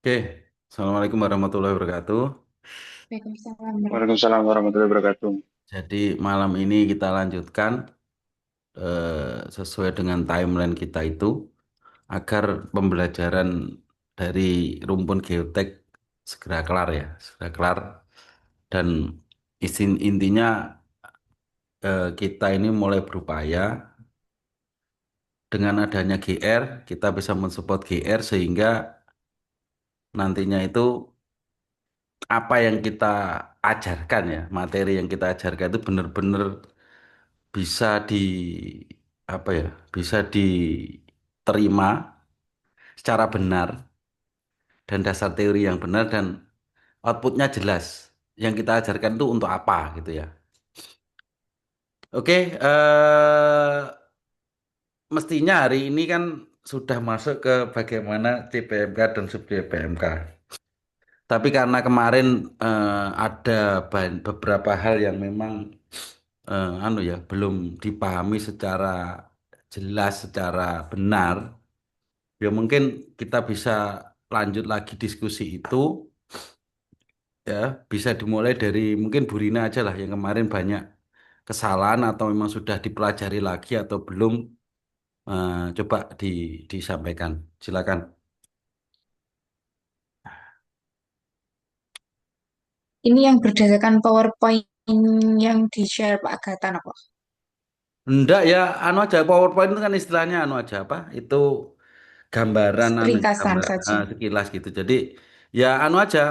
Oke, Assalamualaikum warahmatullahi wabarakatuh. Waalaikumsalam Waalaikumsalam warahmatullahi wabarakatuh. Jadi malam ini kita lanjutkan sesuai dengan timeline kita itu agar pembelajaran dari rumpun geotek segera kelar ya, segera kelar dan intinya kita ini mulai berupaya dengan adanya GR kita bisa mensupport GR sehingga nantinya itu apa yang kita ajarkan ya, materi yang kita ajarkan itu benar-benar bisa di apa ya, bisa diterima secara benar dan dasar teori yang benar dan outputnya jelas. Yang kita ajarkan itu untuk apa gitu ya. Oke, mestinya hari ini kan sudah masuk ke bagaimana CPMK dan sub CPMK. Tapi karena kemarin ada beberapa hal yang memang anu ya belum dipahami secara jelas, secara benar. Ya mungkin kita bisa lanjut lagi diskusi itu ya bisa dimulai dari mungkin Bu Rina aja lah yang kemarin banyak kesalahan atau memang sudah dipelajari lagi atau belum coba disampaikan. Silakan. Ini yang berdasarkan PowerPoint yang di-share Pak Gatan apa? Enggak ya anu aja PowerPoint itu kan istilahnya anu aja apa? Itu gambaran anu ya, Ringkasan gambar saja. sekilas gitu. Jadi ya anu aja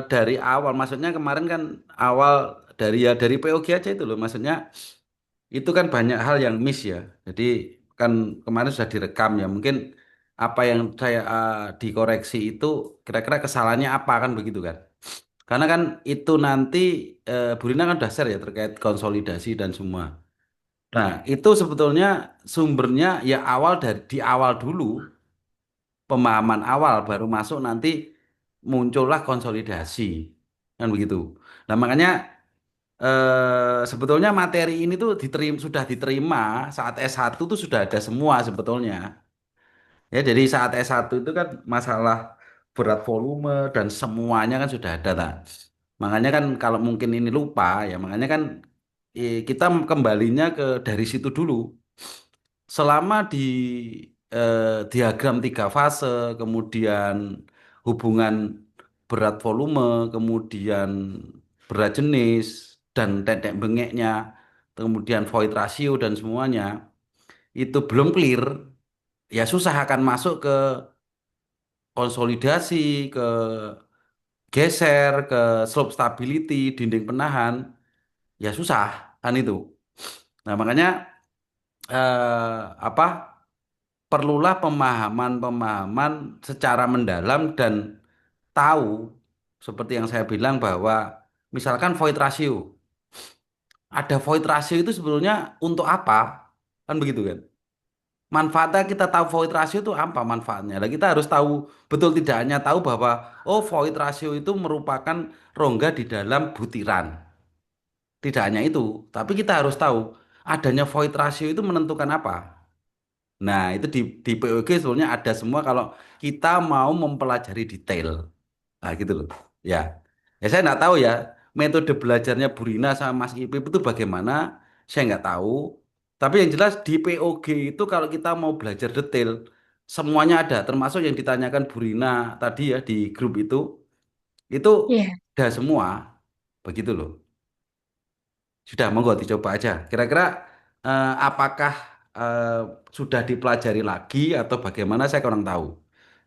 dari awal maksudnya kemarin kan awal dari ya dari POG aja itu loh maksudnya itu kan banyak hal yang miss ya. Jadi kan kemarin sudah direkam ya. Mungkin apa yang saya dikoreksi itu kira-kira kesalahannya apa kan begitu kan? Karena kan itu nanti Bu Rina kan dasar ya terkait konsolidasi dan semua. Nah, itu sebetulnya sumbernya ya awal dari di awal dulu, pemahaman awal baru masuk nanti muncullah konsolidasi. Kan begitu. Nah, makanya sebetulnya materi ini tuh sudah diterima saat S1 tuh sudah ada semua sebetulnya. Ya, jadi saat S1 itu kan masalah berat volume dan semuanya kan sudah ada tak. Makanya kan kalau mungkin ini lupa ya makanya kan kita kembalinya ke dari situ dulu. Selama di diagram tiga fase, kemudian hubungan berat volume, kemudian berat jenis dan tetek bengeknya, kemudian void ratio dan semuanya itu belum clear, ya susah akan masuk ke konsolidasi, ke geser, ke slope stability, dinding penahan, ya susah kan itu. Nah, makanya apa perlulah pemahaman-pemahaman secara mendalam dan tahu seperti yang saya bilang bahwa misalkan void ratio, ada void ratio itu sebetulnya untuk apa? Kan begitu kan? Manfaatnya kita tahu void ratio itu apa manfaatnya? Nah, kita harus tahu betul tidak hanya tahu bahwa oh void ratio itu merupakan rongga di dalam butiran. Tidak hanya itu, tapi kita harus tahu adanya void ratio itu menentukan apa. Nah, itu di POG sebenarnya ada semua kalau kita mau mempelajari detail. Nah, gitu loh. Ya. Ya saya nggak tahu ya metode belajarnya Bu Rina sama Mas Ipip itu bagaimana. Saya nggak tahu. Tapi yang jelas di POG itu kalau kita mau belajar detail semuanya ada termasuk yang ditanyakan Bu Rina tadi ya di grup itu Iya, ada semua. Begitu loh. Sudah, monggo dicoba aja. Kira-kira apakah eh, sudah dipelajari lagi atau bagaimana saya kurang tahu.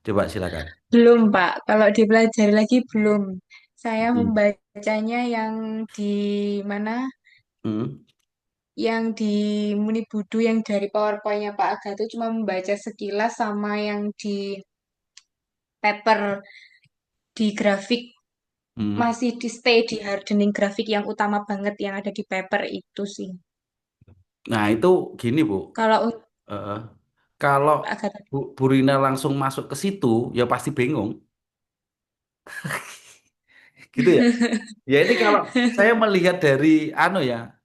Coba silakan. belum Pak. Kalau dipelajari lagi belum. Saya Hmm. membacanya yang di mana? Hmm. Yang di Munibudu yang dari PowerPoint-nya Pak Aga itu cuma membaca sekilas sama yang di paper di grafik Hmm. masih di stay di hardening grafik yang utama banget yang ada di paper itu sih. Nah, itu gini, Bu. Kalau untuk Eh, kalau Pak Aga tadi. Bu Rina langsung masuk ke situ, ya pasti bingung. Gitu ya. Ya ini kalau saya melihat dari anu ya,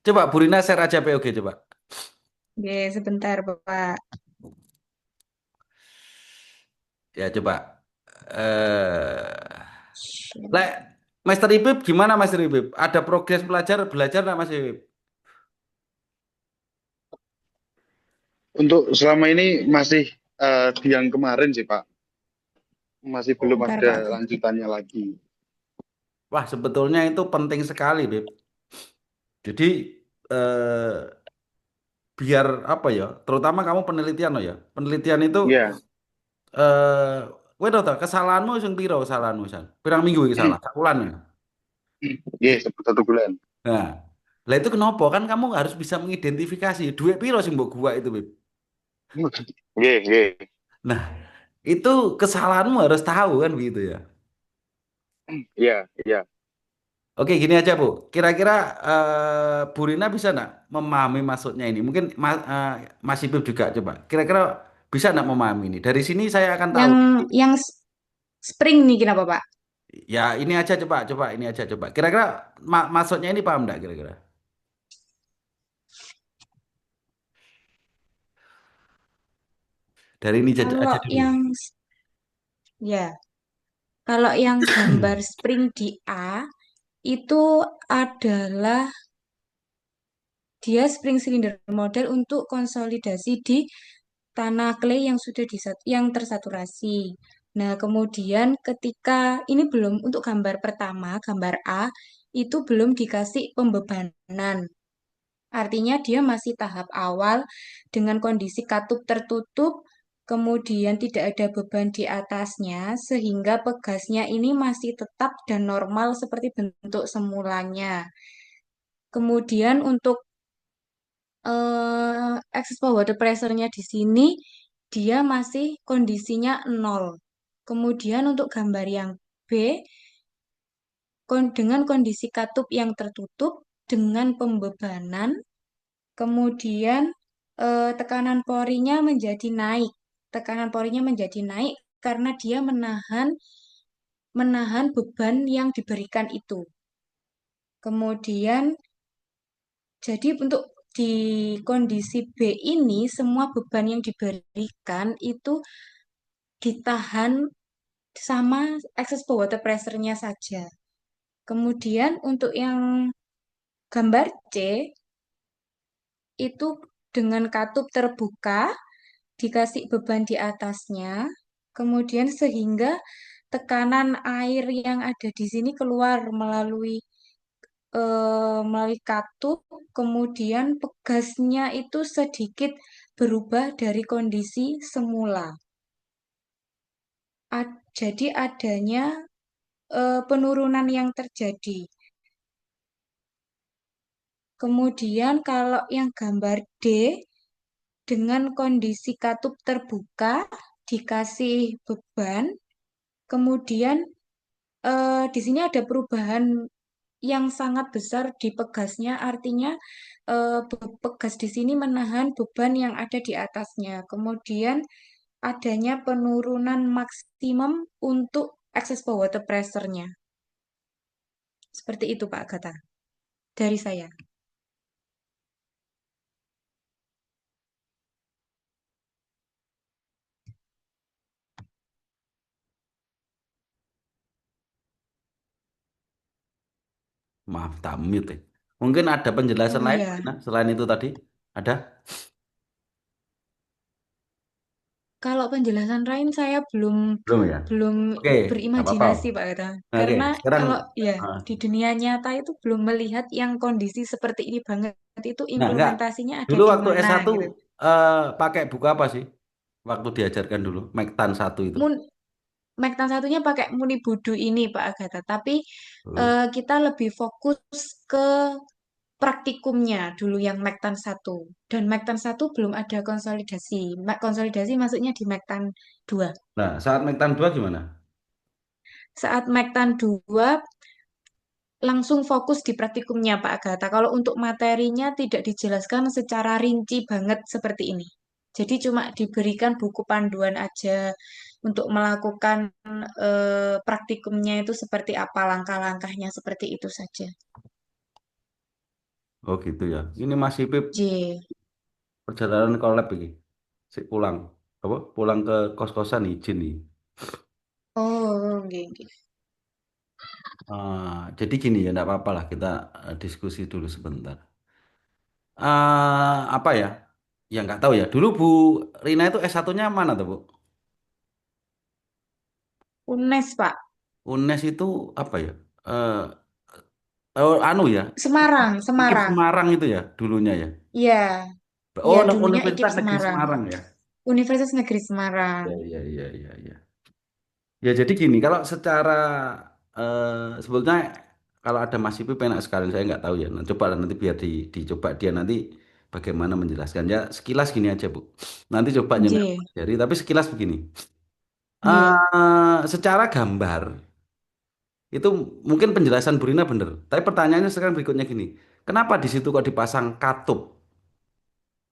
coba Bu Rina share aja POG coba. Oke, sebentar Pak. Ya coba. Lek Master Ibib gimana Master Ibib? Ada progres belajar nggak Mas Ibib? Untuk selama ini masih di yang kemarin sih Pak, masih belum Bentar ada Pak Aga. lanjutannya lagi. Wah sebetulnya itu penting sekali, Bib. Jadi eh, biar apa ya? Terutama kamu penelitian loh ya. Penelitian itu Iya, kowe tau tak kesalahanmu sing piro kesalahanmu san? Pirang minggu iki salah? Sak wulan ya. iya 1 bulan. Nah, lah itu kenapa? Kan kamu harus bisa mengidentifikasi duit piro sing mbok gua itu, Bib. Iya, iya, Nah, itu kesalahanmu harus tahu kan begitu ya. iya, iya. Oke, gini aja, Bu. Kira-kira Bu Rina bisa nggak memahami maksudnya ini? Mungkin Mas Ipib juga coba. Kira-kira bisa nggak memahami ini? Dari sini saya akan tahu. Yang yang spring nih kenapa Pak? Ya, ini aja coba, coba ini aja coba. Kira-kira maksudnya ini paham nggak kira-kira? Dari ini aja Kalau dulu. yang ya, kalau yang gambar spring di A itu adalah dia spring cylinder model untuk konsolidasi di tanah clay yang sudah yang tersaturasi. Nah, kemudian ketika ini belum untuk gambar pertama, gambar A itu belum dikasih pembebanan. Artinya dia masih tahap awal dengan kondisi katup tertutup, kemudian tidak ada beban di atasnya, sehingga pegasnya ini masih tetap dan normal seperti bentuk semulanya. Kemudian untuk excess water pressure-nya di sini, dia masih kondisinya nol. Kemudian untuk gambar yang B, dengan kondisi katup yang tertutup, dengan pembebanan, kemudian tekanan porinya menjadi naik. Tekanan porinya menjadi naik karena dia menahan menahan beban yang diberikan itu. Kemudian jadi untuk di kondisi B ini semua beban yang diberikan itu ditahan sama excess water pressure-nya saja. Kemudian untuk yang gambar C itu dengan katup terbuka dikasih beban di atasnya, kemudian sehingga tekanan air yang ada di sini keluar melalui katup, kemudian pegasnya itu sedikit berubah dari kondisi semula. Jadi adanya penurunan yang terjadi. Kemudian kalau yang gambar D dengan kondisi katup terbuka dikasih beban, kemudian di sini ada perubahan yang sangat besar di pegasnya, artinya pegas di sini menahan beban yang ada di atasnya. Kemudian adanya penurunan maksimum untuk excess water pressure-nya. Seperti itu Pak Gata, dari saya. Maaf, tak mute. Ya. Mungkin ada penjelasan Oh lain, Bu ya, Rina, selain itu tadi? Ada? kalau penjelasan lain saya belum Belum ya? belum Oke, nggak apa-apa. berimajinasi Pak Gata. Oke, Karena sekarang. kalau ya ah, di dunia nyata itu belum melihat yang kondisi seperti ini banget itu Enggak. implementasinya ada Dulu di waktu mana S1 gitu. pakai buku apa sih? Waktu diajarkan dulu, Mektan satu itu. Mun Mektan satunya pakai Muni Budu ini Pak Agatha, tapi Oh. kita lebih fokus ke praktikumnya dulu yang Mektan satu. Dan Mektan satu belum ada konsolidasi. Konsolidasi maksudnya di Mektan 2. Nah, saat Mektan 2 gimana? Saat Mektan 2 langsung fokus di praktikumnya Pak Agatha. Kalau untuk materinya tidak dijelaskan secara rinci banget seperti ini. Jadi cuma diberikan buku panduan aja untuk melakukan praktikumnya itu seperti apa langkah-langkahnya seperti itu saja. Oh gitu ya. Ini masih Pip J. perjalanan collab ini. Si pulang. Apa? Pulang ke kos-kosan izin nih. Oh, nggih, nggih. Jadi gini ya, enggak apa-apa lah kita diskusi dulu sebentar. Apa ya? Ya nggak tahu ya. Dulu Bu Rina itu S1-nya mana tuh Bu? UNES, Pak. UNES itu apa ya? Eh, oh, anu ya, Semarang, IKIP Semarang. Semarang itu ya dulunya ya. Iya, Oh, iya dulunya IKIP Universitas Negeri Semarang. Semarang ya. Universitas Negeri Semarang. Ya, ya, ya, ya, ya. Ya jadi gini, kalau secara sebetulnya kalau ada Mas Ipi penak sekali saya nggak tahu ya. Nah, coba lah nanti biar dicoba dia nanti bagaimana menjelaskan. Ya sekilas gini aja Bu. Nanti coba nyambil Nggih, jadi tapi sekilas begini. nggih. Secara gambar itu mungkin penjelasan Burina bener. Tapi pertanyaannya sekarang berikutnya gini. Kenapa di situ kok dipasang katup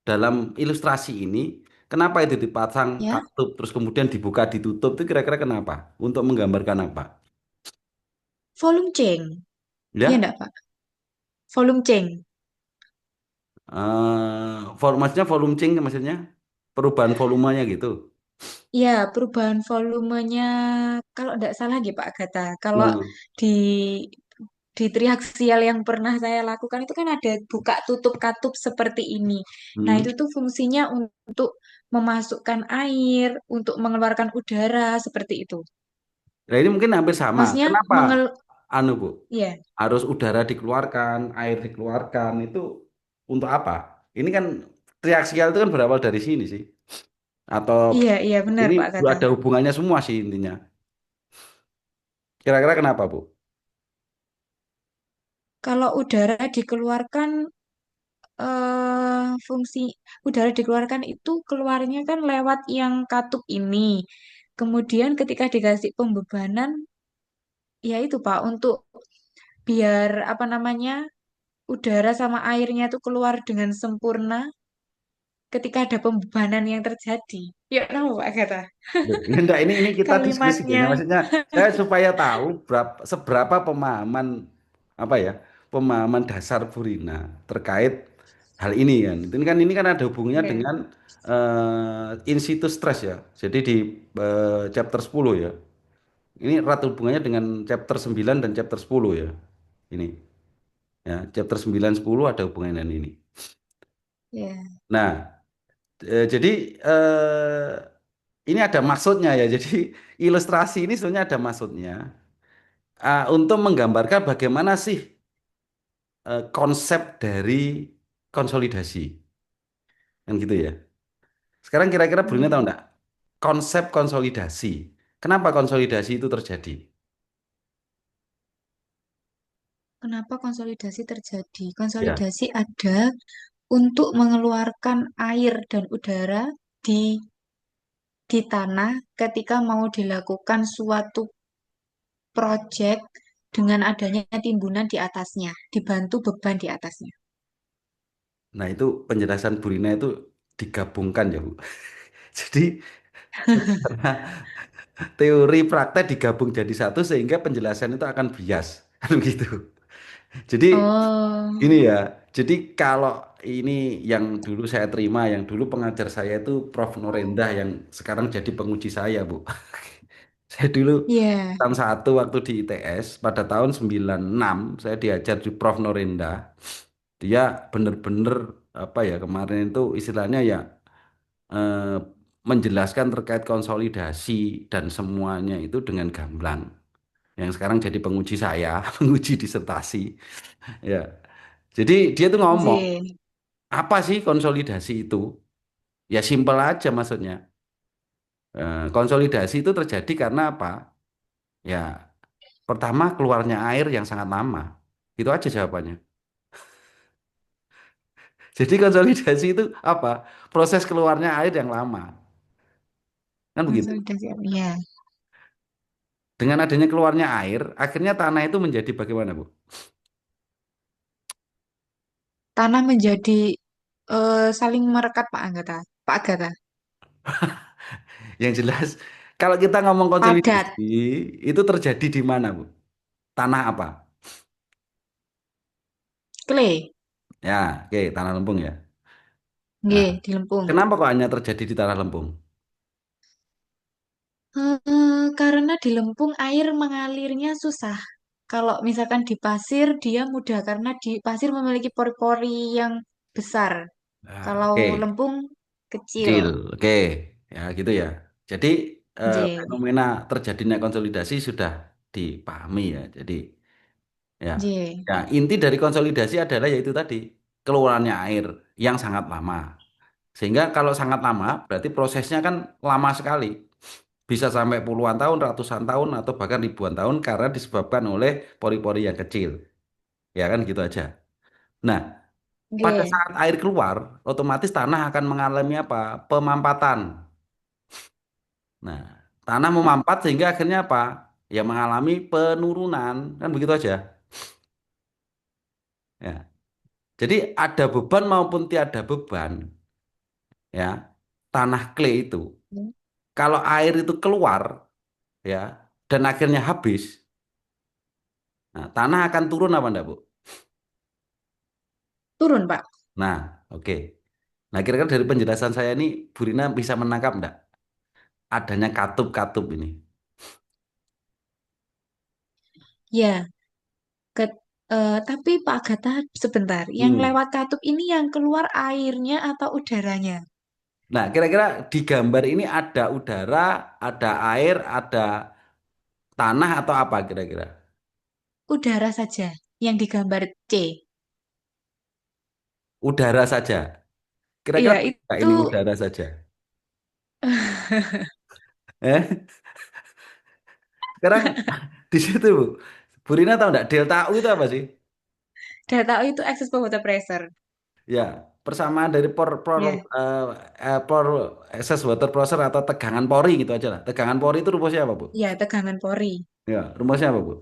dalam ilustrasi ini? Kenapa itu dipasang Ya, katup terus kemudian dibuka ditutup itu kira-kira kenapa? Untuk menggambarkan apa? volume change. Iya Ya, enggak, Pak? Volume change. maksudnya volume change maksudnya perubahan volumenya gitu. Ya, perubahan volumenya kalau tidak salah gitu Pak Agatha. Kalau Hmm. di triaksial yang pernah saya lakukan itu kan ada buka tutup katup seperti ini. Nah, Hmm. itu tuh fungsinya untuk memasukkan air, untuk mengeluarkan udara seperti itu. Nah ini mungkin hampir sama. Maksudnya Kenapa? Anu Bu, ya, harus udara dikeluarkan, air dikeluarkan itu untuk apa? Ini kan triaksial itu kan berawal dari sini sih. Atau iya, iya benar ini Pak Agatha. ada hubungannya semua sih intinya. Kira-kira kenapa Bu? Kalau udara dikeluarkan fungsi udara dikeluarkan itu keluarnya kan lewat yang katup ini. Kemudian ketika dikasih pembebanan, ya itu Pak, untuk biar apa namanya udara sama airnya itu keluar dengan sempurna ketika ada pembebanan yang terjadi. Ya, tahu Pak Agatha. Enggak, ini kita diskusi gini. Kalimatnya, Maksudnya saya supaya tahu seberapa pemahaman apa ya, pemahaman dasar Burina terkait hal ini kan. Ini kan ada hubungannya ya, dengan in situ stress ya. Jadi di chapter 10 ya. Ini erat hubungannya dengan chapter 9 dan chapter 10 ya. Ini ya, chapter 9 10 ada hubungannya dengan ini. ya, Nah, jadi ini ada maksudnya ya. Jadi ilustrasi ini sebenarnya ada maksudnya untuk menggambarkan bagaimana sih konsep dari konsolidasi, kan gitu ya. Sekarang kira-kira Bruna tahu ya. enggak konsep konsolidasi? Kenapa konsolidasi itu terjadi? Kenapa konsolidasi terjadi? Ya. Konsolidasi ada untuk mengeluarkan air dan udara di tanah ketika mau dilakukan suatu proyek dengan adanya timbunan di atasnya, dibantu beban di atasnya. Nah, itu penjelasan Burina itu digabungkan ya, Bu. Jadi secara teori praktek digabung jadi satu sehingga penjelasan itu akan bias, kan gitu. Jadi Oh, ini ya, jadi kalau ini yang dulu saya terima, yang dulu pengajar saya itu Prof. Norenda yang sekarang jadi penguji saya, Bu. Saya dulu iya, tahun satu waktu di ITS pada tahun 96 saya diajar di Prof. Norenda. Dia bener-bener apa ya kemarin itu istilahnya ya eh, menjelaskan terkait konsolidasi dan semuanya itu dengan gamblang. Yang sekarang jadi penguji saya, penguji disertasi. Ya, jadi dia tuh ngomong, J. apa sih konsolidasi itu? Ya simpel aja maksudnya. Konsolidasi itu terjadi karena apa? Ya, pertama keluarnya air yang sangat lama. Itu aja jawabannya. Jadi konsolidasi itu apa? Proses keluarnya air yang lama. Kan begitu. Konsolidasi, ya. Dengan adanya keluarnya air, akhirnya tanah itu menjadi bagaimana, Bu? Tanah menjadi saling merekat Pak Agatha. Pak Agatha. Yang jelas, kalau kita ngomong Padat, konsolidasi, itu terjadi di mana, Bu? Tanah apa? clay, Ya, oke, tanah lempung ya. Nah, nggih, di Lempung. kenapa kok hanya terjadi di tanah lempung? Karena di lempung air mengalirnya susah. Kalau misalkan di pasir dia mudah karena di pasir memiliki pori-pori yang besar. Nah, Kalau oke. lempung kecil. Kecil. Oke. Ya, gitu ya. Jadi, J. fenomena terjadinya konsolidasi sudah dipahami ya. Jadi, ya. J. Ya, inti dari konsolidasi adalah yaitu tadi, keluarannya air yang sangat lama. Sehingga kalau sangat lama, berarti prosesnya kan lama sekali. Bisa sampai puluhan tahun, ratusan tahun, atau bahkan ribuan tahun karena disebabkan oleh pori-pori yang kecil. Ya kan gitu aja. Nah, pada J. saat air keluar, otomatis tanah akan mengalami apa? Pemampatan. Nah, tanah memampat sehingga akhirnya apa? Ya mengalami penurunan, kan begitu aja. Ya. Jadi ada beban maupun tiada beban, ya. Tanah clay itu, kalau air itu keluar, ya, dan akhirnya habis, nah, tanah akan turun apa enggak, Bu? Turun, Pak. Nah, oke. Nah, kira-kira dari penjelasan saya ini, Bu Rina bisa menangkap enggak adanya katup-katup ini? Ya, ke- tapi Pak Gata sebentar. Yang Hmm. lewat katup ini yang keluar airnya atau udaranya? Nah, kira-kira di gambar ini ada udara, ada air, ada tanah atau apa kira-kira? Udara saja yang digambar C. Udara saja. Kira-kira Iya, bisa itu ini udara saja. Eh? Sekarang di situ, Bu. Bu Rina tahu enggak delta U itu apa sih? data itu excess water pressure. Ya, persamaan dari Ya, excess water pressure atau tegangan pori gitu aja lah. Tegangan pori itu rumusnya apa, Bu? ya tegangan pori. Ya, rumusnya apa, Bu?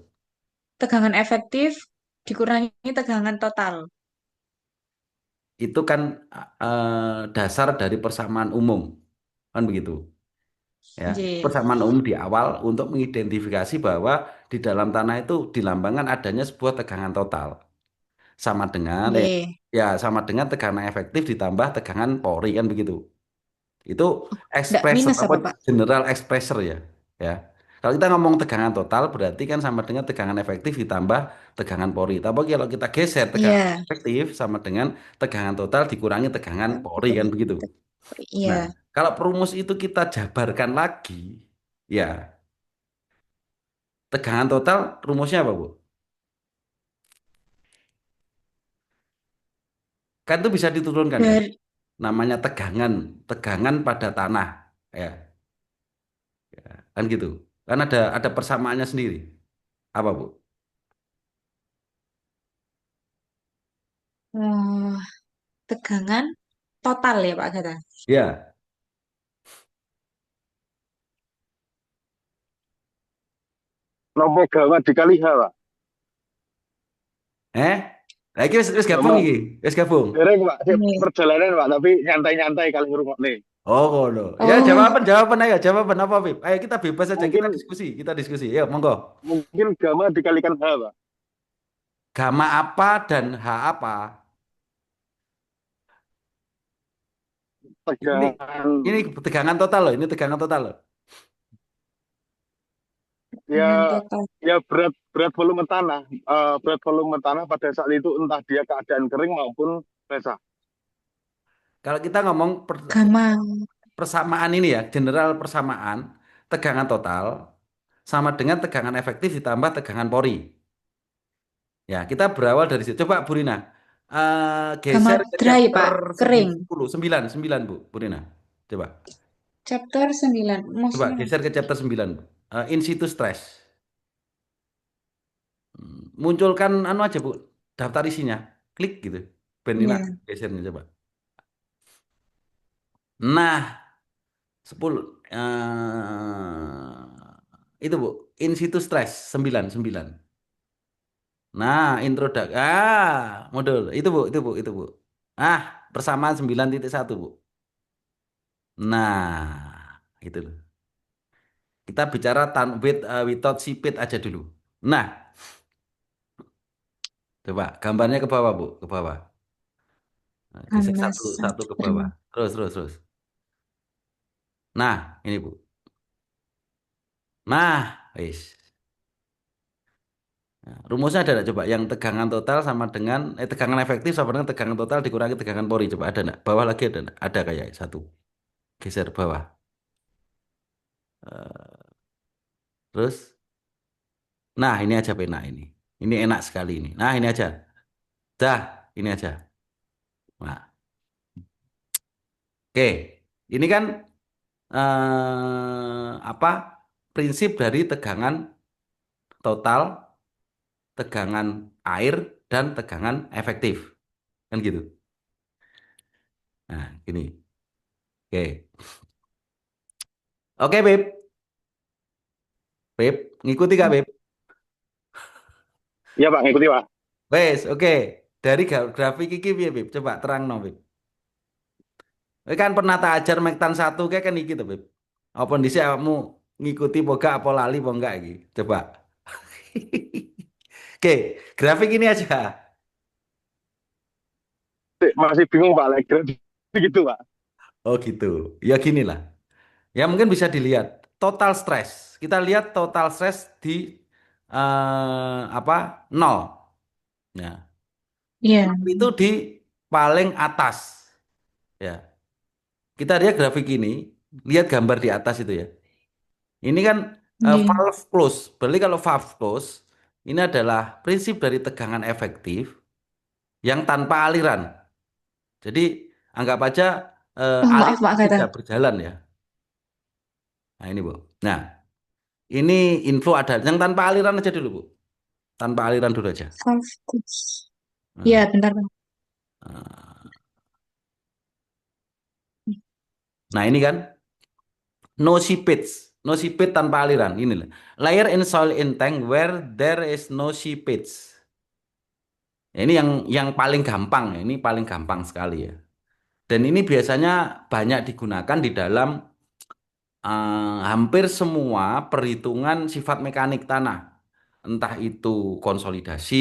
Tegangan efektif dikurangi tegangan total. Itu kan dasar dari persamaan umum. Kan begitu. Ya, J. persamaan umum di awal untuk mengidentifikasi bahwa di dalam tanah itu dilambangkan adanya sebuah tegangan total sama dengan Y. ya sama dengan tegangan efektif ditambah tegangan pori kan begitu. Itu Nggak expressor minus apa apa, Pak? general expressor ya. Ya. Kalau kita ngomong tegangan total berarti kan sama dengan tegangan efektif ditambah tegangan pori. Tapi kalau kita geser tegangan Iya. efektif sama dengan tegangan total dikurangi tegangan pori kan begitu. Nah, Iya. kalau perumus itu kita jabarkan lagi, ya tegangan total rumusnya apa, Bu? Kan itu bisa diturunkan kan? Dari Namanya tegangan, tegangan pada tanah, ya, kan gitu. Kan ada persamaannya sendiri. Apa, Bu? oh, tegangan total ya, Pak Gata. Ya, Nopo gawat dikali H, Pak. eh, lagi wis gabung Gama iki, wis gabung. dereng Pak, sik Iya. perjalanan Pak, tapi nyantai-nyantai kali ngrungokne. Oh, ngono. Ya, Oh, jawaban ayo, jawaban apa, Bib? Ayo kita bebas saja, Mungkin kita diskusi. Yuk, monggo. mungkin gama dikalikan H, Pak. Gamma apa dan H apa? Ini Tegangan ini tegangan total loh, ini tegangan total loh. ya tegangan total. ya berat berat volume tanah. Berat volume tanah pada saat itu entah dia keadaan kering maupun basah. Kalau kita ngomong Gamma. persamaan ini ya, general persamaan, tegangan total sama dengan tegangan efektif ditambah tegangan pori. Ya, kita berawal dari situ. Coba Bu Rina, Gamma geser ke dry, chapter Pak. Kering. 10, 9, 9 Bu Rina. Coba, Chapter 9. coba Maksudnya geser ke chapter 9 Bu. In situ stress. Munculkan anu aja Bu, daftar isinya. Klik gitu. Ben Rina ya. gesernya coba. Nah, 10 itu Bu, in situ stress 9 9. Nah, introduk. Modul. Itu Bu. Ah, persamaan 9.1 Bu. Nah, itu loh. Kita bicara without sipit aja dulu. Nah, coba gambarnya ke bawah, Bu, ke bawah. Nah, geser Gamma satu satu ke bawah. spring. Terus. Nah, ini Bu. Nah, wis. Nah, rumusnya ada nggak coba? Yang tegangan total sama dengan tegangan efektif sama dengan tegangan total dikurangi tegangan pori. Coba ada nggak? Bawah lagi ada nggak? Ada kayak satu. Geser bawah. Eh, terus, nah ini aja pena ini. Ini enak sekali ini. Nah ini aja. Dah, ini aja. Nah, oke. Ini kan apa? Prinsip dari tegangan total, tegangan air, dan tegangan efektif. Kan gitu. Nah, gini. Oke. Oke, Beb. Beb, ngikuti gak, Beb? Iya Pak, ngikuti Pak. Wes, oke. Dari grafik iki piye, Beb? Coba terang no, Beb. Kowe kan pernah tak ajar Mektan satu kayak kan iki tuh, Beb. Apa dhisik kamu ngikuti apa gak apa lali apa enggak iki? Coba. Oke, grafik ini aja. Masih bingung Pak, like gitu Pak. Oh gitu. Ya gini lah. Ya mungkin bisa dilihat total stres. Kita lihat total stres di apa? Nol. Ya. Iya, Nol itu di paling atas. Ya. Kita lihat grafik ini, lihat gambar di atas itu ya. Ini kan iya. valve close. Berarti kalau valve close, ini adalah prinsip dari tegangan efektif yang tanpa aliran. Jadi anggap aja Oh, maaf aliran Pak Kata. tidak berjalan ya. Nah ini Bu. Nah ini info ada yang tanpa aliran aja dulu Bu. Tanpa aliran dulu aja. Five tips. Iya, Nah, bentar Pak. eh, nah, ini kan no seepage. No seepage tanpa aliran. Ini lah. Layer in soil in tank where there is no seepage. Ya, ini yang paling gampang ya. Ini paling gampang sekali ya. Dan ini biasanya banyak digunakan di dalam hampir semua perhitungan sifat mekanik tanah. Entah itu konsolidasi,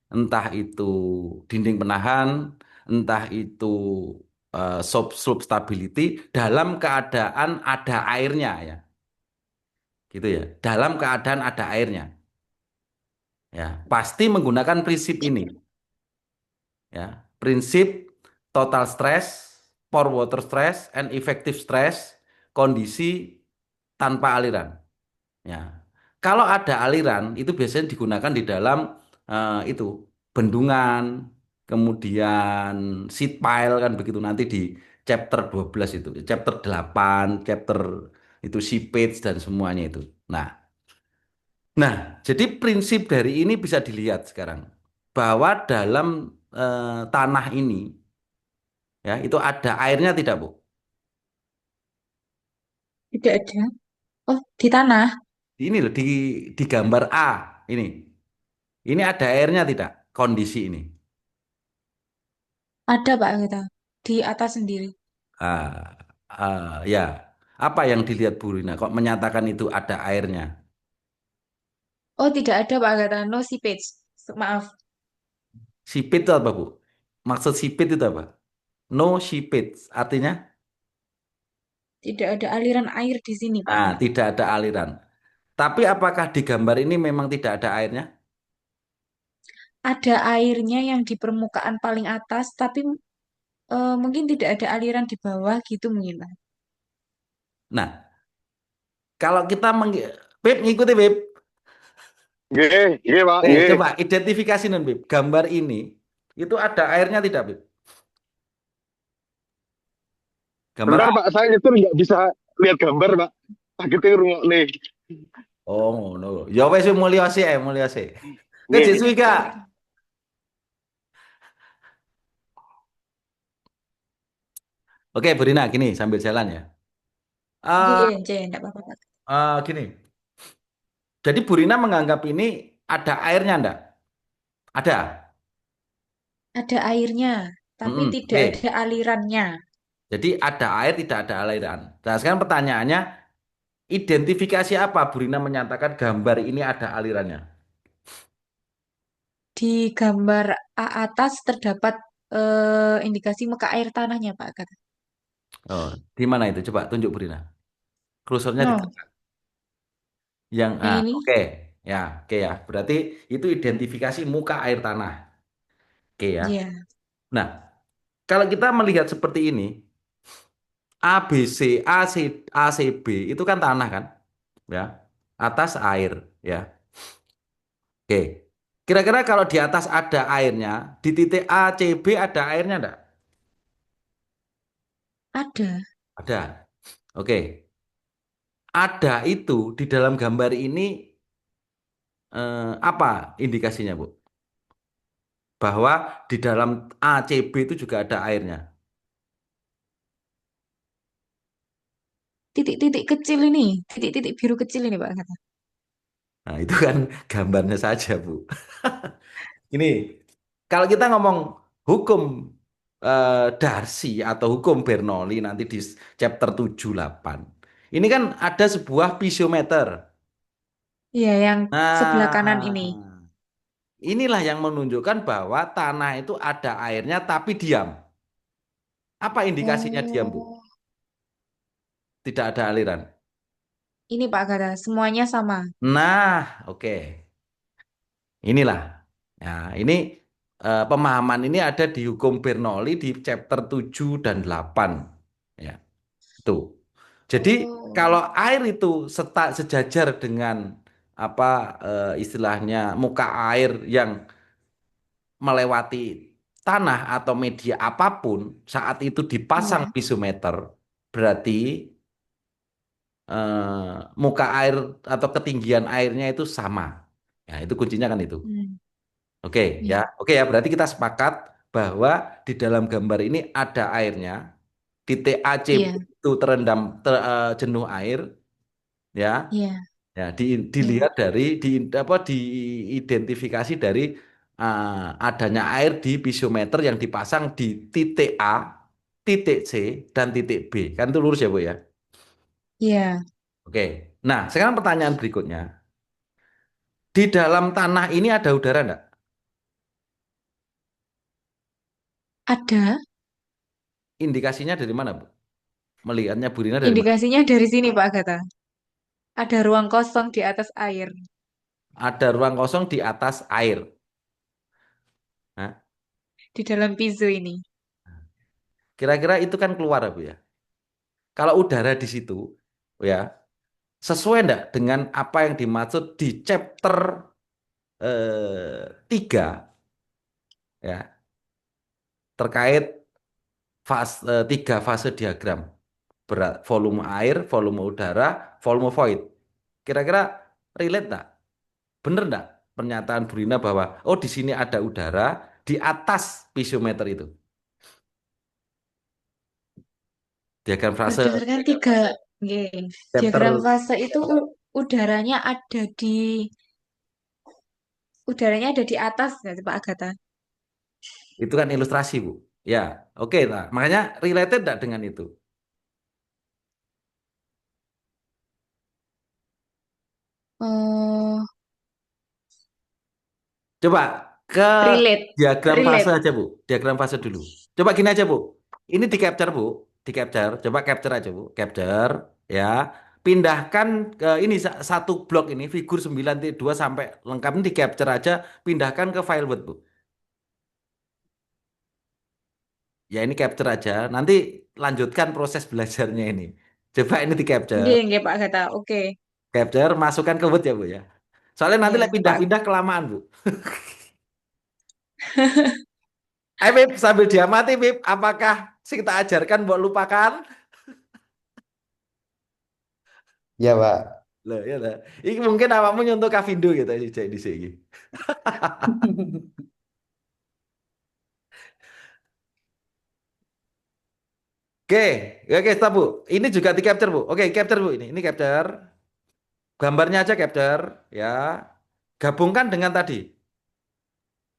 entah itu dinding penahan, entah itu slope stability dalam keadaan ada airnya ya. Gitu ya. Dalam keadaan ada airnya. Ya, pasti menggunakan prinsip ini. Ya, prinsip total stress, pore water stress, and effective stress, kondisi tanpa aliran. Ya, kalau ada aliran itu biasanya digunakan di dalam itu bendungan, kemudian seed pile kan begitu nanti di chapter 12 itu, chapter 8, chapter itu seepage dan semuanya itu. Nah, jadi prinsip dari ini bisa dilihat sekarang bahwa dalam tanah ini ya itu ada airnya tidak Bu? Tidak ada. Oh, di tanah. Ini loh di gambar A ini. Ini ada airnya tidak? Kondisi ini. Ada Pak Kata. Di atas sendiri. Ya. Apa yang dilihat Bu Rina? Kok menyatakan itu ada airnya? Oh, tidak ada Pak Kata. No seepage. Maaf. Sipit itu apa Bu? Maksud sipit itu apa? No seepage. Artinya Tidak ada aliran air di sini Pak Kata. tidak ada aliran. Tapi apakah di gambar ini memang tidak ada airnya? Ada airnya yang di permukaan paling atas, tapi mungkin tidak ada aliran di bawah gitu mungkin Pak. Nah, kalau kita Beb, ngikuti Beb. Nggih, nggih Pak, nggih. Coba identifikasi non Beb. Gambar ini itu ada airnya tidak Beb? Gambar Bentar A. Pak, saya itu nggak bisa lihat gambar Pak. Sakitnya rungok nih. Oh, no. Ya wes mulya sih, mulya sih. Kowe Nggih. Jesuit gak? Oke, Bu Rina, gini sambil jalan ya. Iya, Eh iya, enggak apa-apa Pak. gini. Jadi Bu Rina menganggap ini ada airnya enggak? Ada. Ada airnya, tapi tidak Oke. ada alirannya. Jadi ada air, tidak ada aliran. Nah, sekarang pertanyaannya, identifikasi apa Bu Rina menyatakan gambar ini ada alirannya? Di gambar A atas terdapat indikasi muka air tanahnya, Pak. Kata. Oh, di mana itu? Coba tunjuk Bu Rina. Kursornya No, ditekan. Yang Yang ini? oke. Ya, oke ya. Berarti itu identifikasi muka air tanah. Oke ya. Iya, Nah, kalau kita melihat seperti ini, A, B, C, A, C, A, C, B itu kan tanah kan? Ya. Atas air, ya. Oke. Kira-kira kalau di atas ada airnya, di titik A, C, B ada airnya enggak? ada. Ada. Oke. Ada itu di dalam gambar ini apa indikasinya, Bu? Bahwa di dalam A, C, B itu juga ada airnya. Titik-titik kecil ini, titik-titik biru kecil ini Pak kata. Nah, itu kan gambarnya saja, Bu. Ini, kalau kita ngomong hukum Darcy atau hukum Bernoulli nanti di chapter 7-8. Ini kan ada sebuah pisometer. Iya, yang sebelah kanan ini. Nah, inilah yang menunjukkan bahwa tanah itu ada airnya tapi diam. Apa indikasinya diam, Bu? Oh, Tidak ada aliran. ini Pak kata, semuanya sama. Nah, oke. Inilah. Nah, ini pemahaman ini ada di hukum Bernoulli di chapter 7 dan 8. Ya, itu. Jadi Oh, kalau air itu sejajar dengan apa istilahnya muka air yang melewati tanah atau media apapun saat itu dipasang iya, pisometer, berarti muka air atau ketinggian airnya itu sama. Ya, itu kuncinya kan itu. hmm, Oke ya, iya, oke ya. Berarti kita sepakat bahwa di dalam gambar ini ada airnya. Titik A, C, B iya, itu terendam jenuh air, ya. iya, Ya, iya, dilihat dari diidentifikasi dari adanya air di pisometer yang dipasang di titik A, titik C, dan titik B. Kan itu lurus ya, Bu ya? iya. Oke. Nah, sekarang pertanyaan berikutnya. Di dalam tanah ini ada udara enggak? Ada Indikasinya dari mana, Bu? Melihatnya Bu Rina dari mana? indikasinya dari sini Pak kata. Ada ruang kosong di atas air, Ada ruang kosong di atas air. Nah, di dalam pisu ini. kira-kira itu kan keluar, Bu ya. Kalau udara di situ, ya, sesuai enggak dengan apa yang dimaksud di chapter 3 ya terkait tiga fase diagram berat volume air, volume udara, volume void. Kira-kira relate enggak? Bener enggak pernyataan Brina bahwa oh di sini ada udara di atas pisometer itu? Diagram fase Berdasarkan tiga, nggih, diagram chapter fase itu udaranya ada di udaranya ada di atas nggak sih, Pak Agatha? itu kan ilustrasi, Bu. Ya, oke lah. Makanya related enggak dengan itu? Oh, Coba ke relate, diagram fase relate. aja, Bu. Diagram fase dulu. Coba gini aja, Bu. Ini di capture, Bu. Di capture. Coba capture aja, Bu. Capture, ya. Pindahkan ke ini satu blok ini, figur 9.2 sampai lengkap ini di capture aja. Pindahkan ke file Word, Bu. Ya, ini capture aja. Nanti lanjutkan proses belajarnya ini. Coba ini di capture. Nggih, nggih Pak Agatha. Oke. Capture, masukkan ke Word ya, Bu ya. Soalnya nanti lah Ya, Pak. pindah-pindah kelamaan, Bu. Ayo, Bib, sambil diamati, Bib, apakah sing tak ajarkan buat lupakan? Ya, Pak. Loh, ya lah. Iki mungkin awakmu nyontoh Kavindo gitu di sini. Oke, oke, stop, Bu. Ini juga di capture, Bu. Oke, capture, Bu, ini. Ini capture. Gambarnya aja capture, ya. Gabungkan dengan tadi.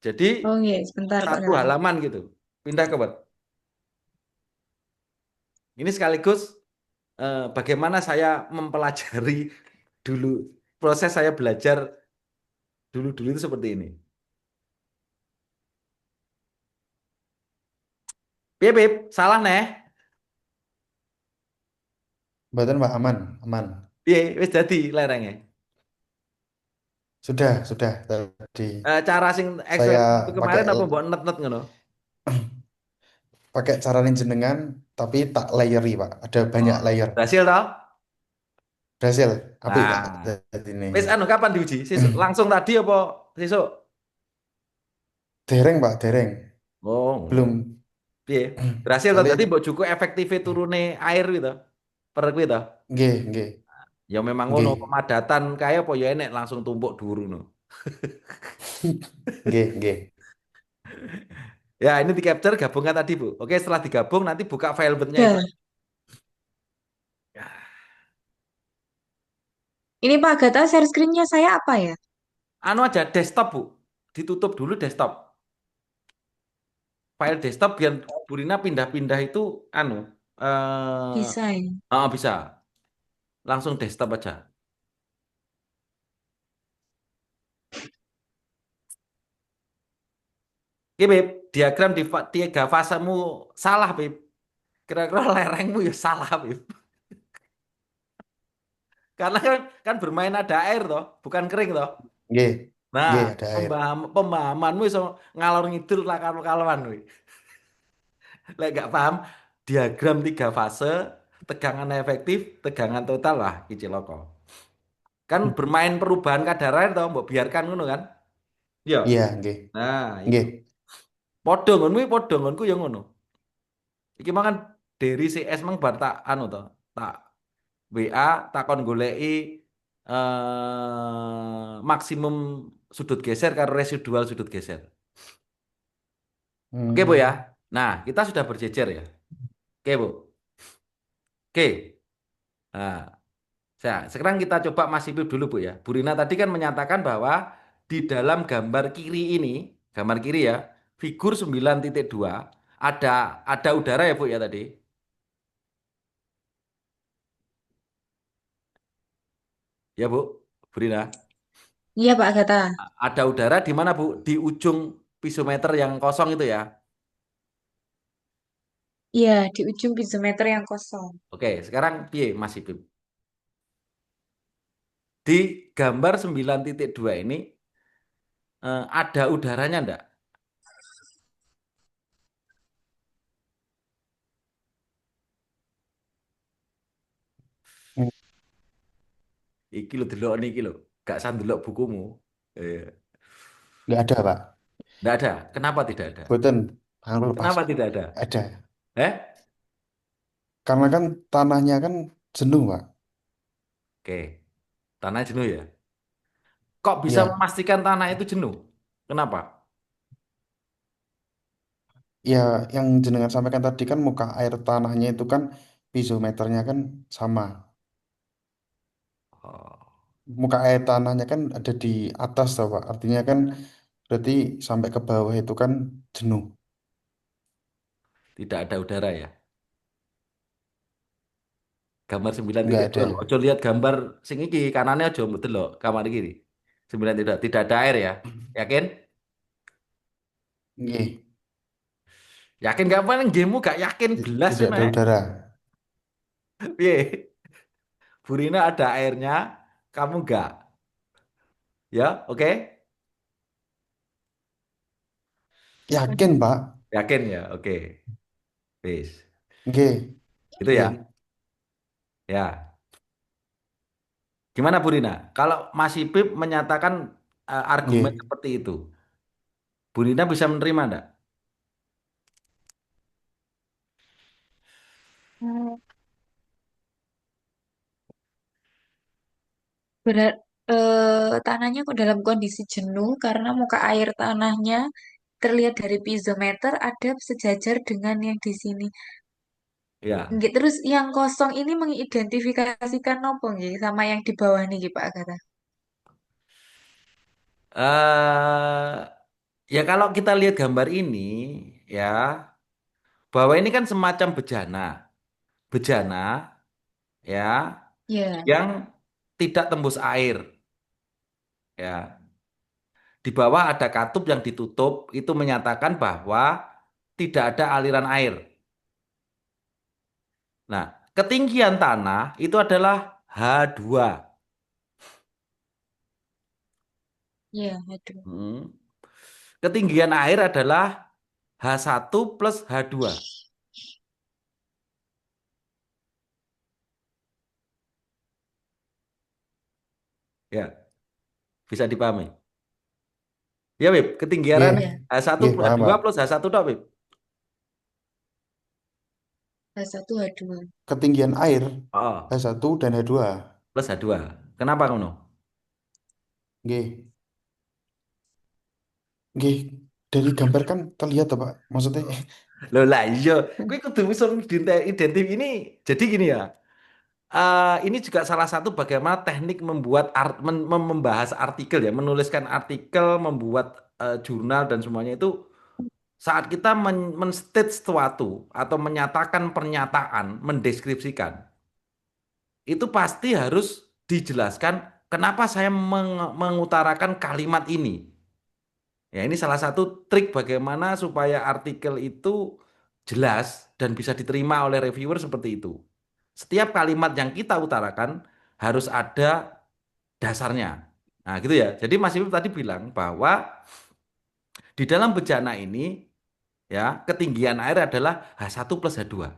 Jadi Oh, iya, sebentar Pak satu Agatha. halaman gitu. Pindah ke Word. Ini sekaligus bagaimana saya mempelajari dulu proses saya belajar dulu-dulu itu seperti ini. Piye, Bib? Salah neh. Mboten Pak, aman, aman. Piye? Wis dadi lerenge. sudah tadi. Cara sing Saya eksperimen itu pakai kemarin apa mbok net-net ngono? pakai cara jenengan, tapi tak layeri, Pak. Ada banyak Oh, layer. berhasil tau? Berhasil. Apik, Pak. Nah, Jadi ini. wis anu kapan diuji? Sesuk langsung tadi apa sesuk? Dereng, Pak, dereng. Oh, Belum. piye? Berhasil toh? Tadi Soalnya, mbok juku efektifnya turune air gitu. Per kuwi toh. nggih, nggih, Ya memang ngono nggih. pemadatan kaya apa ya enek langsung tumpuk dhuwur ngono. Nggih, nggih. Ya, ini di capture gabungkan tadi, Bu. Oke, setelah digabung nanti buka file bennya itu. Ya, Ya, ini Pak Agatha share screen-nya saya apa ya? anu aja desktop, Bu. Ditutup dulu desktop. File desktop biar Burina pindah-pindah itu anu Bisa ya. bisa. Langsung desktop aja. Oke, Beb. Diagram di tiga fasemu salah, Beb. Kira-kira lerengmu ya salah, Beb. Karena kan bermain ada air toh, bukan kering toh. Nggih. Nah, Nggih, ada air. pemahamanmu iso ngalor ngidul lah kaluan kuwi. Lek gak paham diagram tiga fase, tegangan efektif, tegangan total lah iki cilaka. Kan bermain perubahan kadar air toh, mbok biarkan ngono kan? Iya. Iya, nggih. Nah, Nggih. iku. Padha ngono kuwi padha ngonku ya ngono. Iki mah kan dari CS mang bar tak anu to, tak WA takon goleki maksimum sudut geser karo residual sudut geser. Oke, Bu ya. Hmm. Nah, kita sudah berjejer ya. Oke, Bu. Oke. Nah, sekarang kita coba Mas Ipip dulu, Bu ya. Bu Rina tadi kan menyatakan bahwa di dalam gambar kiri ini, gambar kiri ya, figur 9.2 ada udara ya, Bu ya tadi. Ya, Bu. Bu Rina. Iya Pak Agatha. Ada udara di mana, Bu? Di ujung pisometer yang kosong itu ya. Iya, di ujung piezometer yang kosong. Oke, sekarang piye Mas Ipip? Di gambar 9.2 ini ada udaranya enggak? Iki lo delok niki lo, gak sandelok bukumu. Eh, Nggak ada, Pak. enggak ada. Kenapa tidak ada? Boten. Aku lepas. Kenapa tidak ada? Ada. Eh? Karena kan tanahnya kan jenuh, Pak. Oke, tanah jenuh ya. Kok bisa Ya, memastikan tanah itu jenuh? Kenapa? ya yang jenengan sampaikan tadi kan muka air tanahnya itu kan piezometernya kan sama. Oh, Muka air tanahnya kan ada di atas, toh, Pak. Artinya kan berarti sampai ke bawah itu kan jenuh. tidak ada udara ya. Gambar sembilan Nggak titik ada. dua. Ojo lihat gambar sing iki kanannya ojo delok kamar kiri. 9 tidak ada air ya. Yakin? Nggih. Yakin gak paling gamemu gak yakin belas Tidak ada mek. udara. Piye? Burina ada airnya, kamu enggak. Ya, oke? Yakin, Pak? Yakin ya, oke. Wis. Nggih. Itu ya. Nggih. Ya. Gimana Burina? Kalau Mas Ipip menyatakan argumen Nggih. seperti itu, Burina bisa menerima enggak? Hmm. Tanahnya kok dalam kondisi jenuh karena muka air tanahnya terlihat dari piezometer ada sejajar dengan yang di sini. Ya. Nggih, terus yang kosong ini mengidentifikasikan nopo nggih sama yang di bawah nih Pak Agatha. eh ya kalau kita lihat gambar ini, ya, bahwa ini kan semacam bejana. Bejana, ya, Ya. yang tidak tembus air, ya. Di bawah ada katup yang ditutup, itu menyatakan bahwa tidak ada aliran air. Nah, ketinggian tanah itu adalah H2. Ya, aduh. Hmm. Ketinggian air adalah H1 plus H2. Ya, bisa dipahami. Ya, Bib. Nggih, Ketinggian Ya, H1 nggih plus paham, H2 Pak. plus H1 dong, Bib. H1, H2. Ketinggian air Oh, H1 dan H2. plus H2. Kenapa ngono? Nggih. Nggih, dari gambar kan terlihat toh, Pak. Maksudnya Loh lah iya, kowe kudu bisa identif ini. Jadi gini ya. Ini juga salah satu bagaimana teknik membuat membahas artikel ya, menuliskan artikel, membuat jurnal dan semuanya itu saat kita men-state sesuatu atau menyatakan pernyataan, mendeskripsikan, itu pasti harus dijelaskan kenapa saya mengutarakan kalimat ini. Ya, ini salah satu trik bagaimana supaya artikel itu jelas dan bisa diterima oleh reviewer seperti itu. Setiap kalimat yang kita utarakan harus ada dasarnya. Nah, gitu ya. Jadi Mas Ibnu tadi bilang bahwa di dalam bejana ini ya, ketinggian air adalah H1 plus H2.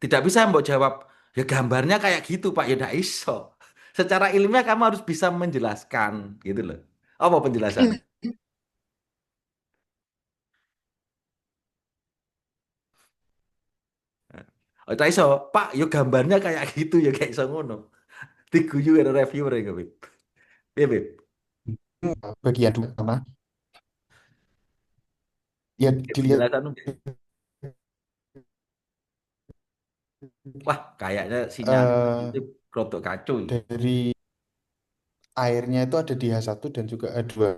Tidak bisa Mbok jawab, ya gambarnya kayak gitu Pak, ya tidak iso. Secara ilmiah kamu harus bisa menjelaskan gitu loh. Apa penjelasannya? Oh, tak iso, Pak, ya gambarnya kayak gitu ya kayak iso ngono. Diguyu karo reviewer ya, Bib. Iya, Bib. bagian dua tanah ya Oke, dilihat penjelasan wah, kayaknya sinyal eh, itu rodok kacau ini. dari airnya itu ada di H1 dan juga H2.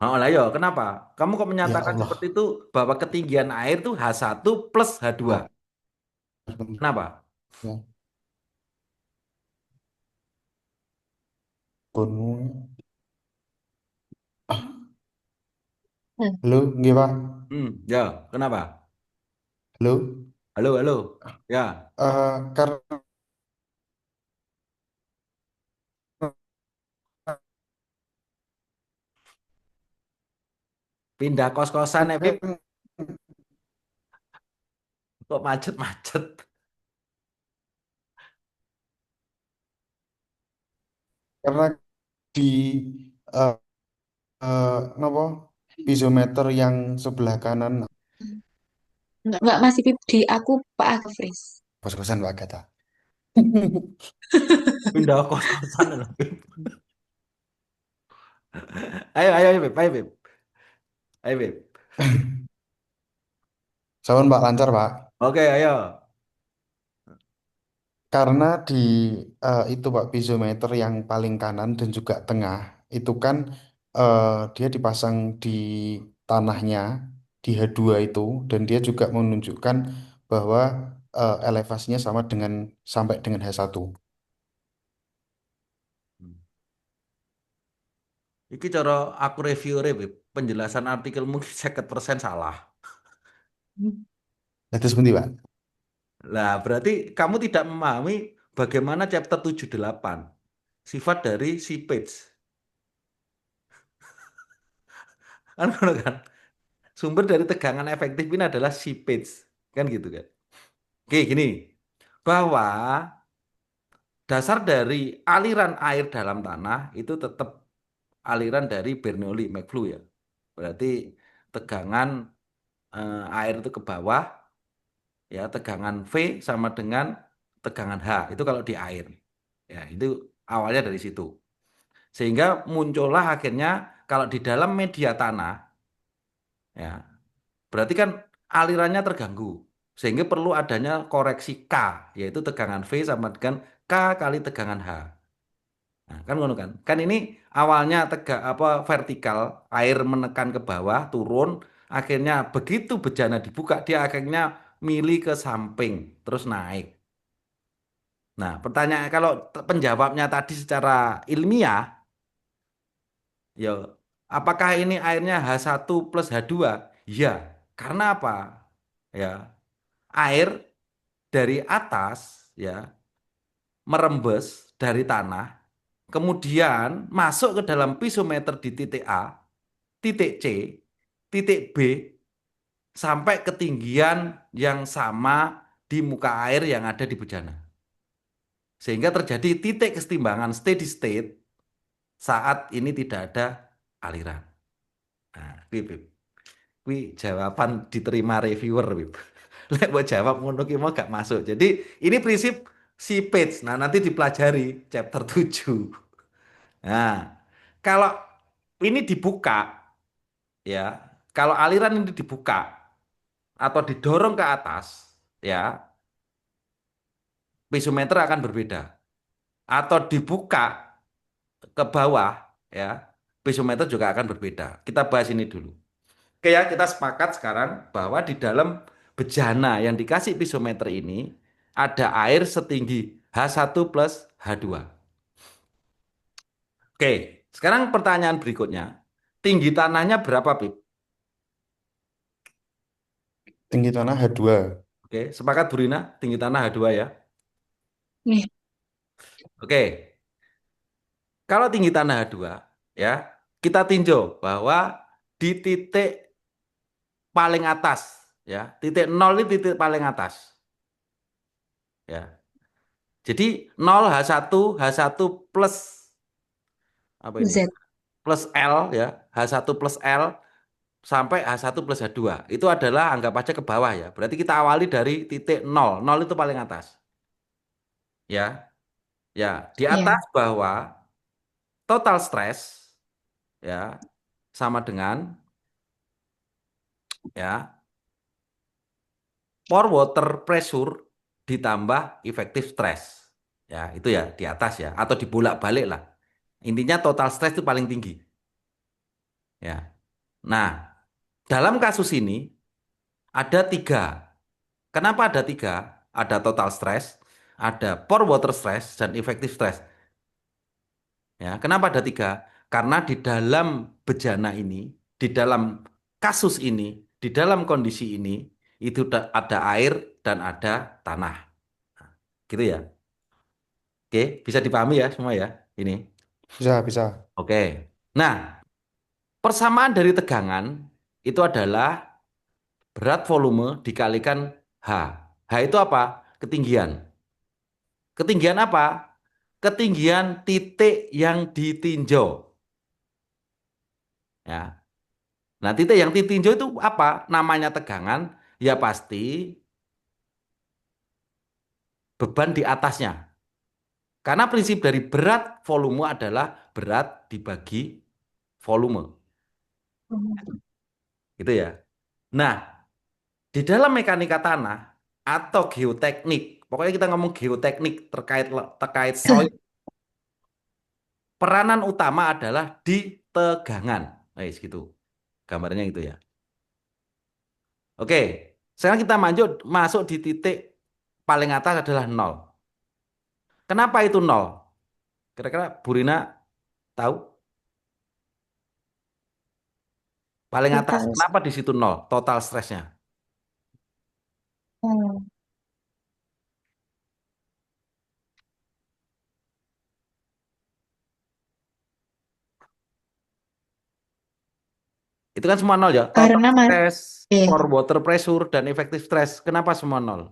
Oh lah ya, kenapa? Kamu kok Ya menyatakan seperti Allah. itu bahwa ketinggian air itu H1 plus H2. Ah, Kenapa? ya, gunung. Ah, Hmm. halo, nggih Pak. Ya, kenapa? Halo. Halo, halo. Ya, Karena pindah kos-kosan ya, Bib. kan Kok macet-macet? karena di eh napa piezometer yang sebelah kanan Enggak, masih Pip. Di aku Pak Aga Freeze. kos-kosan Pak Gata. Pindah kos-kosan ya, Bib. Ayo, ayo, ayo, Bib. Ayo, Bib. Ayo, Bib. Sawan Pak lancar Pak. Oke, ayo. Karena di itu Pak piezometer yang paling kanan dan juga tengah itu kan eh, dia dipasang di tanahnya di H2 itu dan dia juga menunjukkan bahwa elevasinya sama dengan sampai dengan H1. Iki cara aku review Bib. Penjelasan artikel mungkin 50% salah. Nah, terus seperti Pak. Lah, berarti kamu tidak memahami bagaimana chapter 78 sifat dari seepage. Kan ngono kan? Sumber dari tegangan efektif ini adalah seepage. Kan gitu kan? Oke, gini. Bahwa dasar dari aliran air dalam tanah itu tetap aliran dari Bernoulli, McFlue ya. Berarti tegangan air itu ke bawah, ya tegangan V sama dengan tegangan H. Itu kalau di air. Ya, itu awalnya dari situ. Sehingga muncullah akhirnya kalau di dalam media tanah, ya berarti kan alirannya terganggu. Sehingga perlu adanya koreksi K, yaitu tegangan V sama dengan K kali tegangan H. Nah, kan ngono kan? Kan ini awalnya apa vertikal, air menekan ke bawah, turun, akhirnya begitu bejana dibuka dia akhirnya milih ke samping, terus naik. Nah, pertanyaan kalau penjawabnya tadi secara ilmiah, ya apakah ini airnya H1 plus H2? Ya, karena apa? Ya, air dari atas ya merembes dari tanah kemudian masuk ke dalam pisometer di titik A, titik C, titik B, sampai ketinggian yang sama di muka air yang ada di bejana. Sehingga terjadi titik kesetimbangan steady state saat ini tidak ada aliran. Nah, Bib. Kuwi jawaban diterima reviewer, Bib. Lek mau jawab ngono ki mau gak masuk. Jadi ini prinsip si page. Nah, nanti dipelajari chapter 7. Nah, kalau ini dibuka ya, kalau aliran ini dibuka atau didorong ke atas ya, piezometer akan berbeda. Atau dibuka ke bawah ya, piezometer juga akan berbeda. Kita bahas ini dulu. Oke ya, kita sepakat sekarang bahwa di dalam bejana yang dikasih piezometer ini ada air setinggi H1 plus H2. Oke, sekarang pertanyaan berikutnya. Tinggi tanahnya berapa, Pip? Tinggi tanah H2. Oke, sepakat Bu Rina, tinggi tanah H2 ya. Nih, Oke, kalau tinggi tanah H2 ya, kita tinjau bahwa di titik paling atas ya, titik 0 ini titik paling atas ya. Jadi 0 H1 plus apa ini? Z. Plus L ya, H1 plus L sampai H1 plus H2. Itu adalah anggap aja ke bawah ya. Berarti kita awali dari titik 0. 0 itu paling atas. Ya. Ya, di Ya. atas bahwa total stress ya sama dengan ya pore water pressure ditambah effective stress. Ya, itu ya di atas ya atau dibolak-balik lah. Intinya total stress itu paling tinggi. Ya. Nah, dalam kasus ini ada tiga. Kenapa ada tiga? Ada total stress, ada pore water stress, dan effective stress. Ya, kenapa ada tiga? Karena di dalam bejana ini, di dalam kasus ini, di dalam kondisi ini, itu ada air dan ada tanah. Nah, gitu ya. Oke, bisa dipahami ya semua ya ini. Bisa, bisa. Oke. Nah, persamaan dari tegangan itu adalah berat volume dikalikan H. H itu apa? Ketinggian. Ketinggian apa? Ketinggian titik yang ditinjau. Ya. Nah, titik yang ditinjau itu apa? Namanya tegangan, ya pasti beban di atasnya. Karena prinsip dari berat volume adalah berat dibagi volume. Gitu ya. Nah, di dalam mekanika tanah atau geoteknik, pokoknya kita ngomong geoteknik terkait terkait soil, peranan utama adalah di tegangan. Nah, gitu. Gambarnya itu ya. Oke, sekarang kita masuk di titik paling atas adalah nol. Kenapa itu nol? Kira-kira Bu Rina tahu? Paling atas, Total. kenapa di situ nol? Total stresnya. Oh, Itu kan semua nol ya. Total karena stress, eh, pore water pressure, dan effective stress. Kenapa semua nol?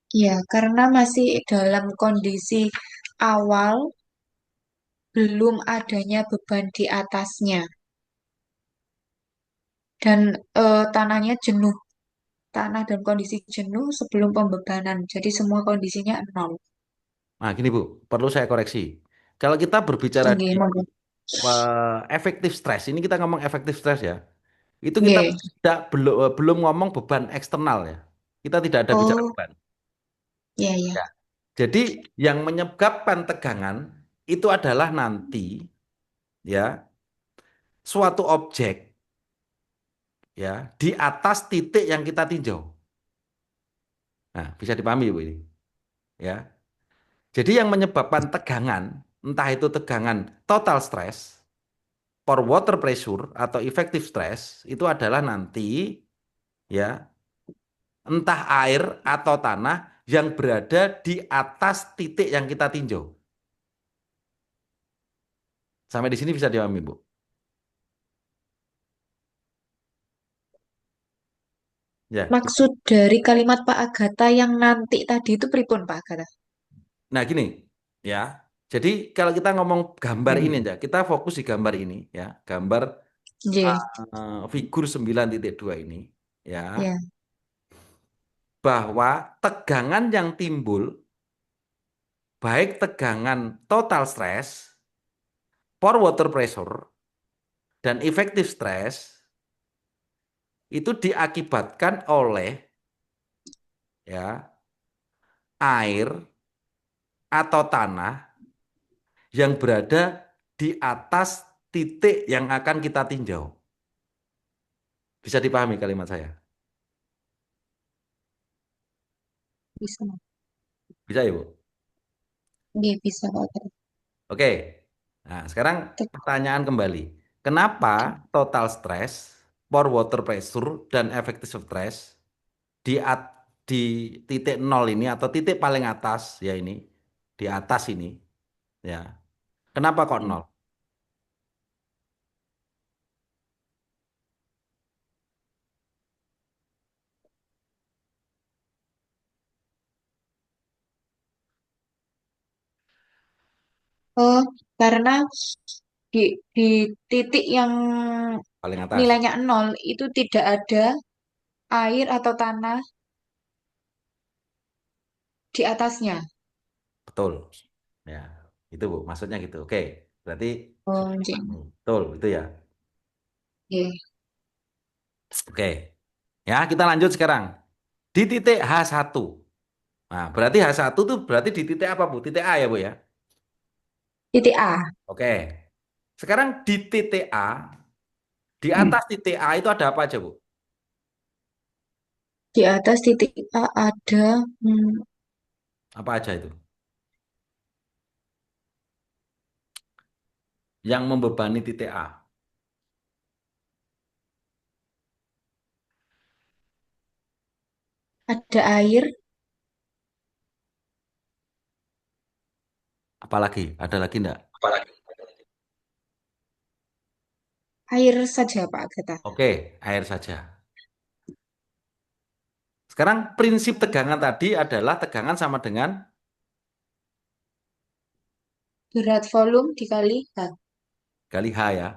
ya, karena masih dalam kondisi awal belum adanya beban di atasnya dan tanahnya jenuh, tanah dan kondisi jenuh sebelum pembebanan. Jadi semua kondisinya nol. Nah, gini Bu, perlu saya koreksi. Kalau kita berbicara Oke, di monggo. effective stress, ini kita ngomong effective stress ya. Itu kita Oke. tidak belum ngomong beban eksternal ya. Kita tidak ada bicara Oh, beban. ya ya. Ya. Jadi yang menyebabkan tegangan itu adalah nanti ya suatu objek ya di atas titik yang kita tinjau. Nah, bisa dipahami Bu ini. Ya. Jadi yang menyebabkan tegangan, entah itu tegangan total stress, pore water pressure atau effective stress itu adalah nanti ya entah air atau tanah yang berada di atas titik yang kita tinjau. Sampai di sini bisa dipahami, Bu? Ya. Maksud dari kalimat Pak Agatha yang nanti tadi itu pripun Pak Agatha? Nah, gini, ya. Jadi kalau kita ngomong gambar ini aja, kita fokus di gambar ini, ya. Gambar Nggih, figur 9.2 ini, ya. ya. Bahwa tegangan yang timbul, baik tegangan total stress, pore water pressure, dan efektif stress, itu diakibatkan oleh, ya, air atau tanah yang berada di atas titik yang akan kita tinjau. Bisa dipahami kalimat saya? Bisa. Bisa ya, Bu? Nggih, bisa Pak Agatha. Oke. Nah, sekarang pertanyaan kembali. Kenapa total stress, pore water pressure, dan effective stress di di titik nol ini atau titik paling atas ya ini, di atas ini, ya. Kenapa kok nol? Oh, karena di titik yang Paling atas. nilainya nol itu tidak ada air atau tanah di atasnya. Betul. Ya, itu Bu, maksudnya gitu. Oke, berarti Oh, sudah nggih. dipahami. Betul, itu ya. Nggih. Oke. Ya, kita lanjut sekarang. Di titik H1. Nah, berarti H1 tuh berarti di titik apa, Bu? Titik A ya, Bu ya? Titik A. Oke. Sekarang di titik A, di atas titik A itu ada apa aja, Bu? Di atas titik A ada Apa aja itu? Yang membebani titik A. ada air, Apalagi? Ada lagi enggak? air saja Pak Agatha. Oke, air saja. Sekarang prinsip tegangan tadi adalah tegangan sama dengan Berat volume dikali H. kali H ya.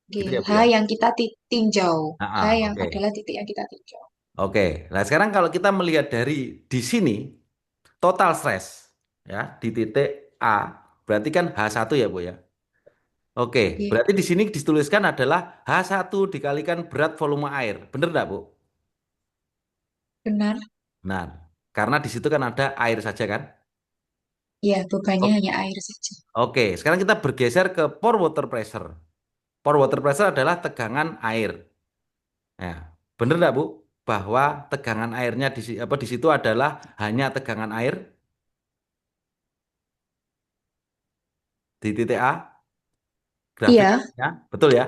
Gitu Nggih, ya, H Bu ya? yang kita tinjau. H yang Oke. adalah titik yang kita tinjau. Oke. Nah, sekarang kalau kita melihat dari di sini total stress ya di titik A berarti kan H1 ya, Bu ya. Oke, Nggih, berarti di sini dituliskan adalah H1 dikalikan berat volume air. Bener nggak, Bu? benar. Nah, karena di situ kan ada air saja kan? Ya, bebannya O- hanya air saja. Oke, sekarang kita bergeser ke pore water pressure. Pore water pressure adalah tegangan air. Ya, bener nggak, Bu? Bahwa tegangan airnya apa di situ adalah hanya tegangan air di titik A, Iya, grafiknya, betul ya?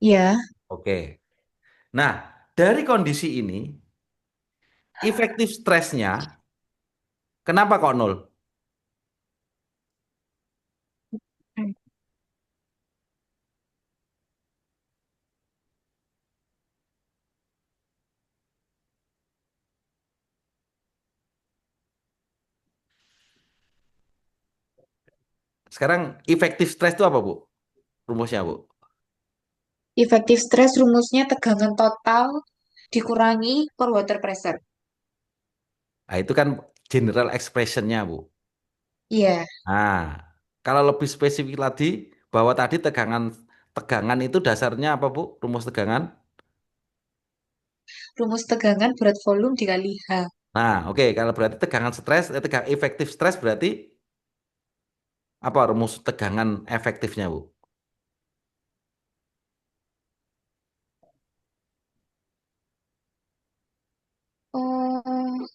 iya, Oke. Nah, dari kondisi ini, efektif stresnya, kenapa kok nol? Sekarang efektif stres itu apa, Bu? Rumusnya, Bu? efektif stres rumusnya tegangan total dikurangi per water pressure. Nah, itu kan general expression-nya, Bu. Iya, Nah, kalau lebih spesifik lagi, bahwa tadi tegangan tegangan itu dasarnya apa, Bu? Rumus tegangan? rumus tegangan berat volume dikali H. Nah, oke. Kalau berarti tegangan stres, efektif stres berarti apa rumus tegangan efektifnya, Bu? Oh,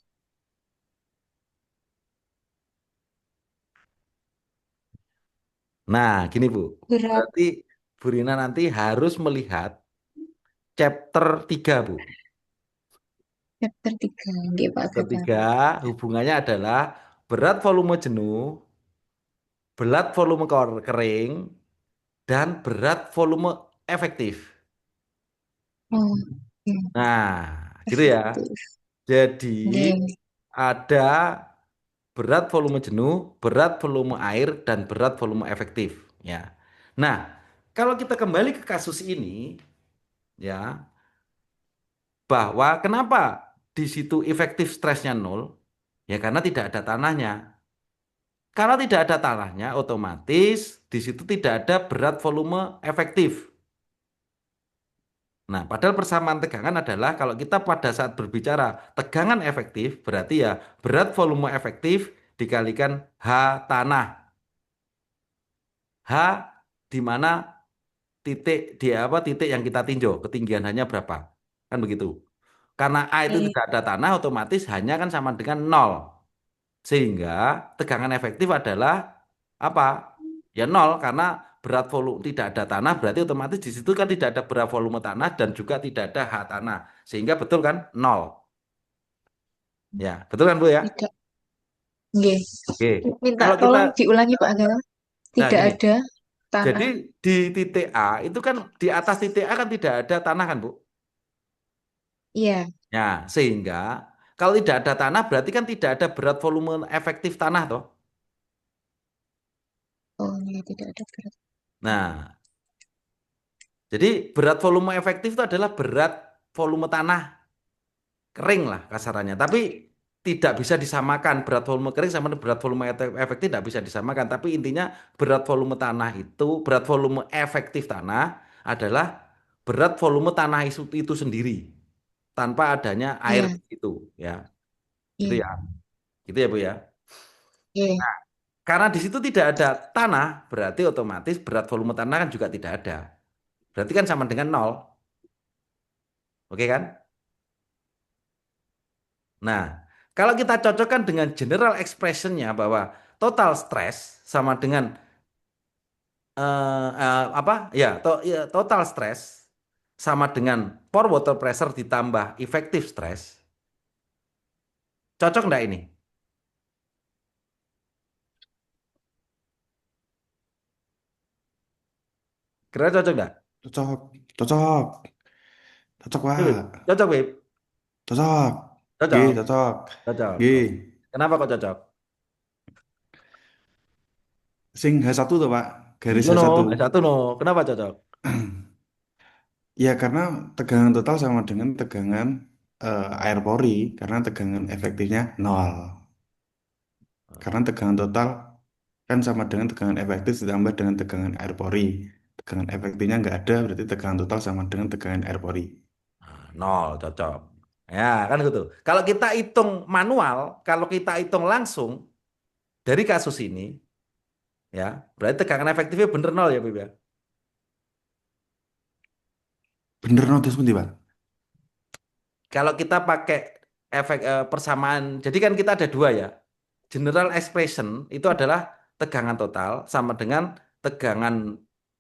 Nah, gini, Bu. berat Berarti Bu Rina nanti harus melihat chapter 3, Bu. chapter 3. Oke, Pak. Nggih, Pak Chapter Agatha. 3 hubungannya adalah berat volume jenuh, berat volume kering, dan berat volume efektif. Oh, iya. Nah, gitu ya. Efektif. Jadi Oke. ada berat volume jenuh, berat volume air, dan berat volume efektif. Ya. Nah, kalau kita kembali ke kasus ini, ya, bahwa kenapa di situ efektif stresnya nol? Ya karena tidak ada tanahnya. Kalau tidak ada tanahnya, otomatis di situ tidak ada berat volume efektif. Nah, padahal persamaan tegangan adalah kalau kita pada saat berbicara tegangan efektif, berarti ya berat volume efektif dikalikan H tanah. H di mana titik di apa titik yang kita tinjau, ketinggian hanya berapa? Kan begitu. Karena A itu Oke. tidak ada tanah, otomatis hanya kan sama dengan nol. Sehingga tegangan efektif adalah apa? Ya nol karena berat volume tidak ada tanah berarti otomatis di situ kan tidak ada berat volume tanah dan juga tidak ada H tanah. Sehingga betul kan nol. Ya, betul kan Bu ya? Tidak. Oke. Oke. Minta Kalau kita tolong diulangi Pak Agama. nah Tidak gini, ada jadi tanah. di titik A itu kan di atas titik A kan tidak ada tanah kan Bu? Iya. Ya, sehingga kalau tidak ada tanah berarti kan tidak ada berat volume efektif tanah toh. Oh, iya, tidak ada berat. Nah, jadi berat volume efektif itu adalah berat volume tanah kering lah kasarannya. Tapi tidak bisa disamakan berat volume kering sama berat volume efektif tidak bisa disamakan. Tapi intinya berat volume tanah itu, berat volume efektif tanah adalah berat volume tanah itu sendiri tanpa adanya air Iya. itu ya. Gitu Iya. ya. Gitu ya Bu ya. Iya. Karena di situ tidak ada tanah, berarti otomatis berat volume tanah kan juga tidak ada. Berarti kan sama dengan nol. Oke kan? Nah, kalau kita cocokkan dengan general expressionnya bahwa total stress sama dengan apa? Ya, ya, total stress sama dengan pore water pressure ditambah effective stress. Cocok enggak ini? Kira cocok enggak? Cocok, cocok, cocok Wib, Pak, cocok, Wib. cocok, G, Cocok. cocok, Cocok. G, Oh. Kenapa kok cocok? sing H1 tuh Pak, garis No, no, H1. S1 no. Kenapa cocok? Ya karena tegangan total sama dengan tegangan air pori, karena tegangan efektifnya nol. Karena tegangan total kan sama dengan tegangan efektif ditambah dengan tegangan air pori. Tegangan efektifnya nggak ada, berarti tegangan total sama dengan tegangan air pori. Nah, nol, cocok. Ya, kan gitu. Kalau kita hitung manual, kalau kita hitung langsung dari kasus ini, ya, berarti tegangan efektifnya bener nol ya, Bib ya. Bener notice pun Pak? Kalau kita pakai efek persamaan, jadi kan kita ada dua ya. General expression itu adalah tegangan total sama dengan tegangan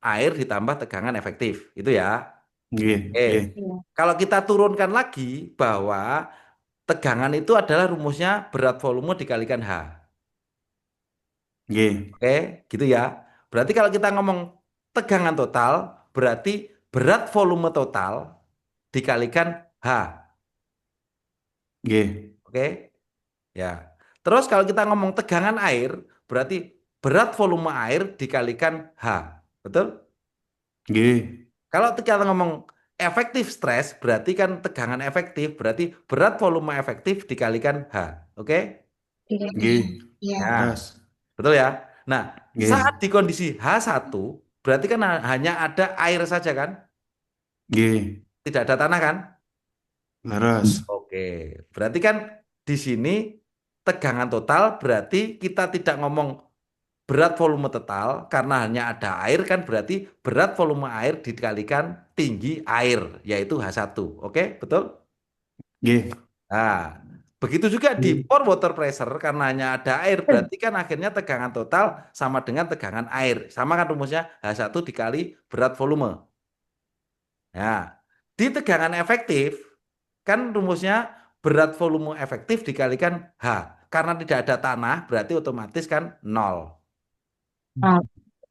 air ditambah tegangan efektif. Itu ya. Nggih, Eh, nggih, Iya. kalau kita turunkan lagi bahwa tegangan itu adalah rumusnya berat volume dikalikan H. nggih, Oke, gitu ya. Berarti kalau kita ngomong tegangan total, berarti berat volume total dikalikan H. nggih, Oke, ya. Terus kalau kita ngomong tegangan air, berarti berat volume air dikalikan H. Betul? nggih, Kalau kita ngomong efektif stres, berarti kan tegangan efektif, berarti berat volume efektif dikalikan H. Oke? Tidak. nggih, Iya. Nah, laras, betul ya? Nah, saat nggih, di kondisi H1, berarti kan hanya ada air saja kan? nggih, Tidak ada tanah kan? laras, Oke, berarti kan di sini tegangan total berarti kita tidak ngomong berat volume total karena hanya ada air kan berarti berat volume air dikalikan tinggi air yaitu H1. Oke, betul? nggih, Nah, begitu juga di nggih, pore water pressure karena hanya ada air berarti kan akhirnya tegangan total sama dengan tegangan air. Sama kan rumusnya H1 dikali berat volume. Nah, di tegangan efektif kan rumusnya berat volume efektif dikalikan H. Karena tidak ada tanah berarti otomatis kan nol.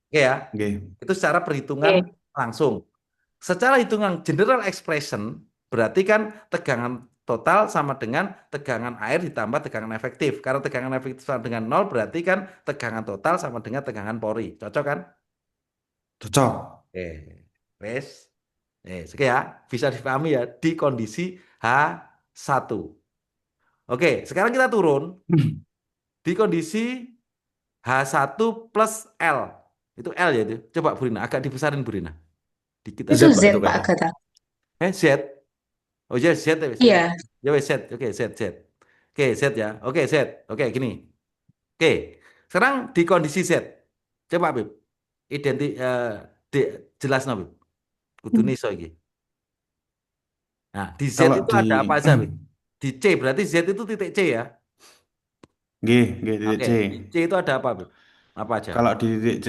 Oke ya, Oke. itu secara perhitungan Oke. langsung. Secara hitungan general expression berarti kan tegangan total sama dengan tegangan air ditambah tegangan efektif. Karena tegangan efektif sama dengan nol berarti kan tegangan total sama dengan tegangan pori. Cocok kan? Cocok. Wes. Oke ya, bisa dipahami ya di kondisi H1. Oke, sekarang kita turun di kondisi H1 plus L. Itu L ya itu. Coba Burina, agak dibesarin Burina. Dikit Itu aja. Z, Z, Pak, itu, Pak. Pak Agatha. Z. Oh ya Z ya. Oke. Iya. Ya wes Z. Oke Z Z. Oke Z ya. Oke Z. Oke gini. Oke. Sekarang di kondisi Z. Coba Bib. Identi di, jelas no Bib. Kudu iso iki. Nah, di Z Kalau itu di ada apa aja Bib? Di C berarti Z itu titik C ya. G, G titik Oke, C. di C itu ada apa Bib? Apa aja? Kalau di titik C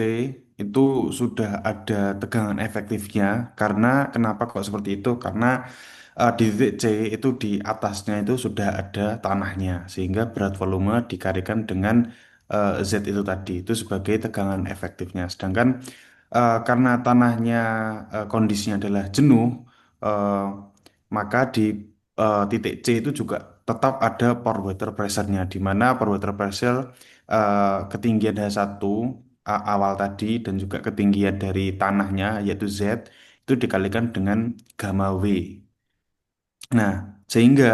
itu sudah ada tegangan efektifnya karena kenapa kok seperti itu? Karena di titik C itu di atasnya itu sudah ada tanahnya sehingga berat volume dikalikan dengan Z itu tadi itu sebagai tegangan efektifnya. Sedangkan karena tanahnya kondisinya adalah jenuh, eh, maka di titik C itu juga tetap ada pore water pressure-nya di mana pore water pressure ketinggian H1 awal tadi dan juga ketinggian dari tanahnya yaitu Z itu dikalikan dengan gamma W. Nah, sehingga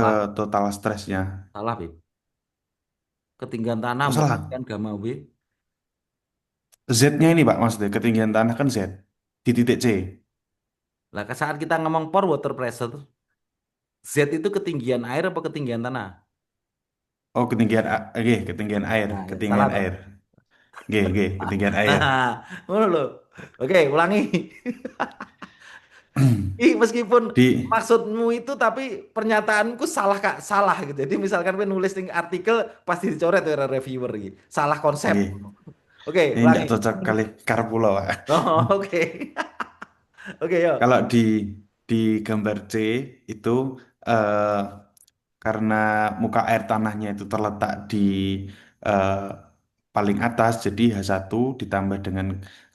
Salah, total stresnya, salah Bib. Ketinggian tanah oh mbok salah, kalikan gamma W. Z-nya ini Pak maksudnya ketinggian tanah kan Z di titik C. Lah saat kita ngomong pore water pressure, Z itu ketinggian air apa ketinggian tanah? Oh ketinggian, oke ketinggian air, Nah, ya, salah ketinggian toh. air, G, G, ketinggian air. Nah, ngono lho. Oke, ulangi. Ih, meskipun Di, maksudmu itu tapi pernyataanku salah Kak, salah gitu. Jadi misalkan gue nulis di artikel pasti dicoret ya reviewer gitu. Salah konsep. G, Oke, ini ulangi. nggak cocok kali Karpulo Pak. Oh, oke. Oke, yuk. Kalau di gambar C itu eh, karena muka air tanahnya itu terletak di eh, paling atas, jadi H1 ditambah dengan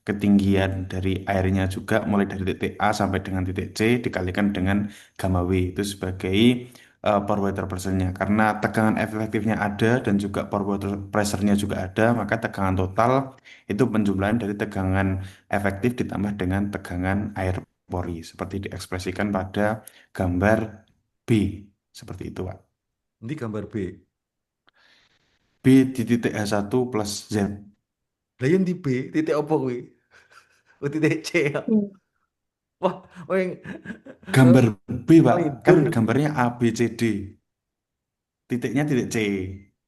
ketinggian dari airnya juga mulai dari titik A sampai dengan titik C dikalikan dengan gamma W itu sebagai pore water pressure-nya. Karena tegangan efektifnya ada dan juga pore water pressure-nya juga ada, maka tegangan total itu penjumlahan dari tegangan efektif ditambah dengan tegangan air pori seperti diekspresikan pada gambar B seperti itu Pak. Ini gambar B. B di titik H1 plus Z. Lah yang di B, titik apa kuwi? Oh, titik C ya. Hmm. Wah, weng Gambar B Pak, kan ngelindur. gambarnya A B C D. Titiknya titik C.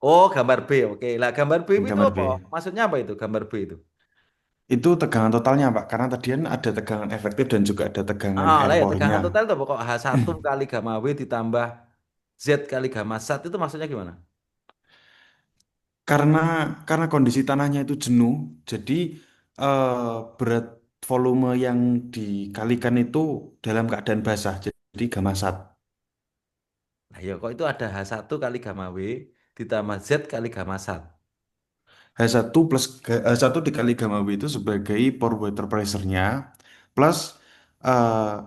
Oh, gambar B. Oke. Lah gambar B itu Gambar apa? B. Maksudnya apa itu gambar B itu? Itu tegangan totalnya Pak, karena tadi kan ada tegangan efektif dan juga ada tegangan Ah, air lah ya porinya. tegangan total itu pokok H1 kali gamma W ditambah Z kali gamma sat itu maksudnya gimana? Karena karena kondisi tanahnya itu jenuh, jadi eh, berat volume yang dikalikan itu dalam keadaan basah, jadi gamma sat. Nah, ya kok itu ada H1 kali gamma W ditambah Z kali gamma sat. H1 plus H1 dikali gamma W itu sebagai pore water pressure-nya plus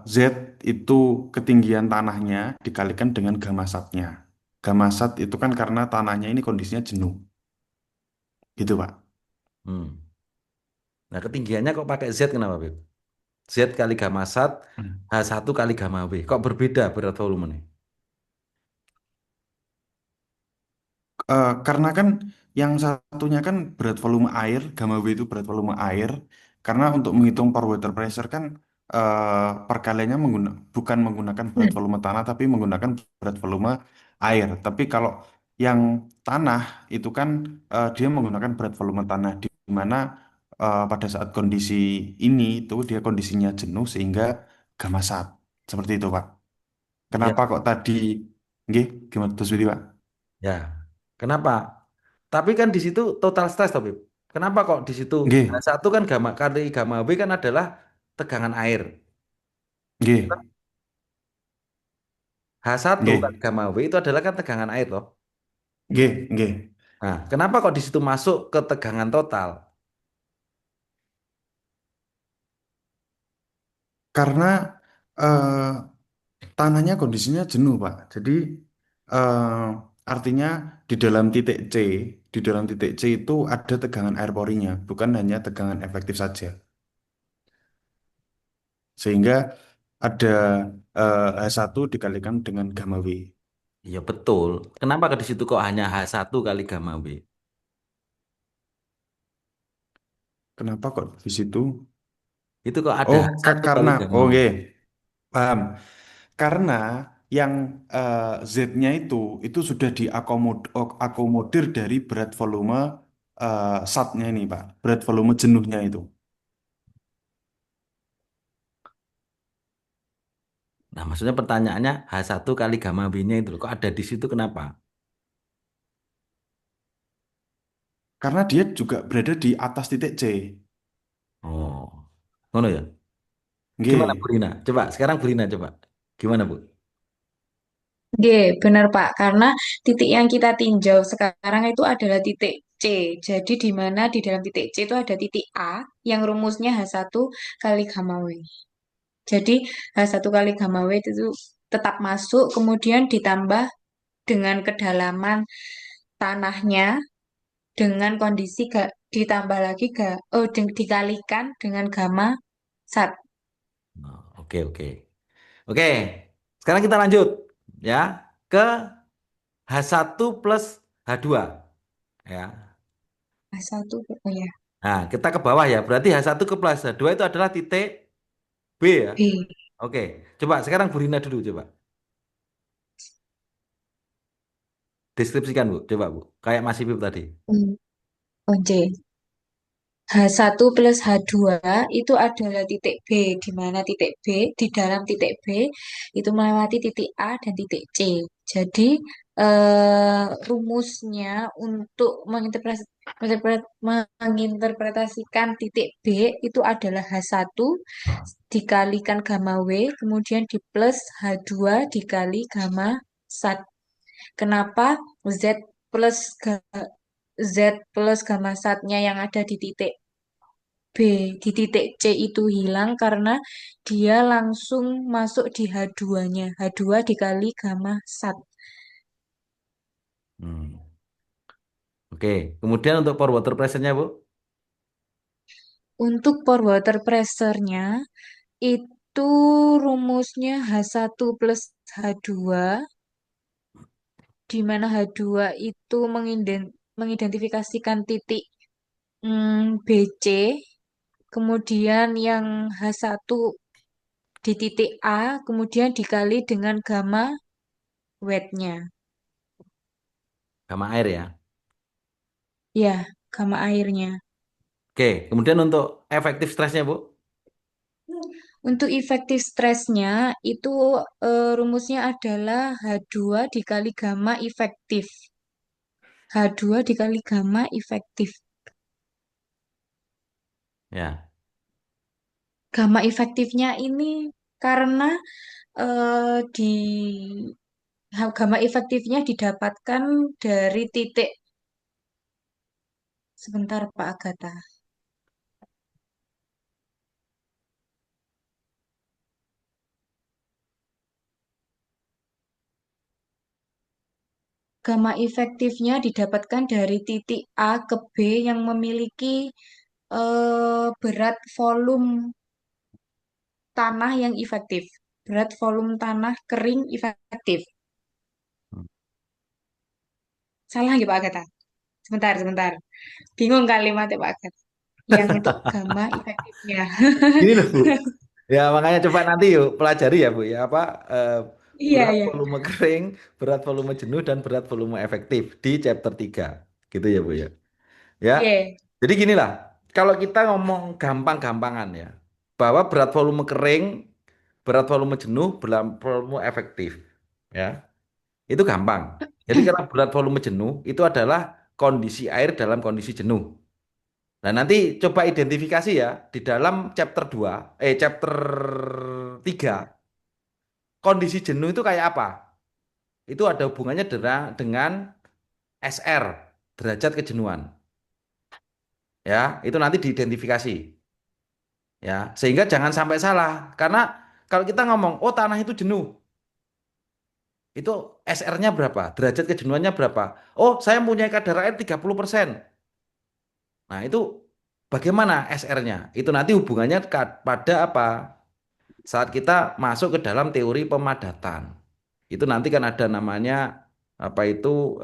Z itu ketinggian tanahnya dikalikan dengan gamma sat-nya. Gamma sat itu kan karena tanahnya ini kondisinya jenuh. Gitu, Pak. Hmm. Nah, ketinggiannya kok pakai Z kenapa, Beb? Z kali gamma sat Hmm. H1 kali gamma W. Kok berbeda berat volumenya? Karena kan yang satunya kan berat volume air, gamma W itu berat volume air. Karena untuk menghitung pore water pressure kan perkaliannya bukan menggunakan berat volume tanah, tapi menggunakan berat volume air. Tapi kalau yang tanah itu kan dia menggunakan berat volume tanah, di mana pada saat kondisi ini itu dia kondisinya jenuh sehingga gamma sat. Seperti itu, Pak. Iya, Kenapa kok tadi, nggih, gimana terus Pak? ya. Kenapa? Tapi kan di situ total stress, toh, Beb. Kenapa kok di situ Nggih, H1 kan gamma kali gamma W kan adalah tegangan air. nggih, H1 kali nggih. gamma W itu adalah kan tegangan air, toh. Nggih, nggih. Nah, kenapa kok di situ masuk ke tegangan total? karena eh, tanahnya kondisinya jenuh, Pak. Jadi artinya di dalam titik C, di dalam titik C itu ada tegangan air porinya, bukan hanya tegangan efektif saja. Sehingga ada H1 dikalikan dengan gamma W. Iya betul. Kenapa ke di situ kok hanya H1 kali gamma W? Kenapa kok di situ? Itu kok ada Oh, H1 kali karena, gamma W. oke, paham. Karena yang Z-nya itu sudah diakomodir dari berat volume SAT-nya ini, Pak. Berat volume jenuhnya itu. Nah, maksudnya pertanyaannya H1 kali gamma W-nya itu loh, kok ada di situ kenapa? Karena dia juga berada di atas titik C. Oh, ngono ya. Gimana Bu Nggih. Rina? Coba sekarang Bu Rina coba. Gimana Bu? G, benar Pak, karena titik yang kita tinjau sekarang itu adalah titik C. Jadi di mana di dalam titik C itu ada titik A yang rumusnya H1 kali gamma W. Jadi H1 kali gamma W itu tetap masuk, kemudian ditambah dengan kedalaman tanahnya dengan kondisi ditambah lagi dikalikan dengan gamma sat. Oh, oke, oke. Oke, sekarang kita lanjut ya ke H1 plus H2 ya. H1 oh ya, Nah, kita ke bawah ya. Berarti H1 ke plus H2 itu adalah titik B ya. B. Oke, coba sekarang Bu Rina dulu coba. Deskripsikan Bu, coba Bu. Kayak Mas Ipip tadi. Oh, J. H1 plus H2 itu adalah titik B, di mana titik B, di dalam titik B itu melewati titik A dan titik C. Jadi, rumusnya untuk menginterpretasikan titik B itu adalah H1 dikalikan gamma W, kemudian di plus H2 dikali gamma sat. Kenapa Z plus Z plus gamma satnya yang ada di titik B di titik C itu hilang karena dia langsung masuk di H2-nya. H2 dikali gamma sat. Hmm. Oke, kemudian untuk pour water pressure-nya Bu. Untuk pour water pressure-nya itu rumusnya H1 plus H2 di mana H2 itu mengidentifikasikan titik BC, kemudian yang H1 di titik A, kemudian dikali dengan gamma weight-nya. Gamma air ya. Ya, gamma airnya. Oke, kemudian untuk efektif stresnya Bu. Untuk efektif stresnya itu rumusnya adalah H2 dikali gamma efektif. H2 dikali gamma efektif. Ya. Gamma efektifnya ini karena di gamma efektifnya didapatkan dari titik sebentar Pak Agatha. Gamma efektifnya didapatkan dari titik A ke B yang memiliki berat volume tanah yang efektif. Berat volume tanah kering efektif. Salah nggak Pak Agatha? Sebentar, sebentar. Bingung kalimatnya Pak Agatha. Yang untuk gamma efektifnya. Gini loh Bu. Ya makanya coba nanti yuk pelajari ya Bu ya apa eh, Iya, berat iya. volume kering, berat volume jenuh dan berat volume efektif di chapter 3. Gitu ya Bu ya. Ya. Iya. Jadi gini lah, kalau kita ngomong gampang-gampangan ya, bahwa berat volume kering, berat volume jenuh, berat volume efektif. Ya. Itu gampang. Jadi kalau berat volume jenuh itu adalah kondisi air dalam kondisi jenuh. Nah, nanti coba identifikasi ya di dalam chapter 2, chapter 3, kondisi jenuh itu kayak apa? Itu ada hubungannya dengan SR, derajat kejenuhan. Ya, itu nanti diidentifikasi. ya. Sehingga jangan sampai salah. Karena kalau kita ngomong, oh tanah itu jenuh, itu SR-nya berapa? Derajat kejenuhannya berapa? Oh, saya punya kadar air 30%. Nah, itu bagaimana SR-nya? Itu nanti hubungannya pada apa? Saat kita masuk ke dalam teori pemadatan. Itu nanti kan ada namanya apa itu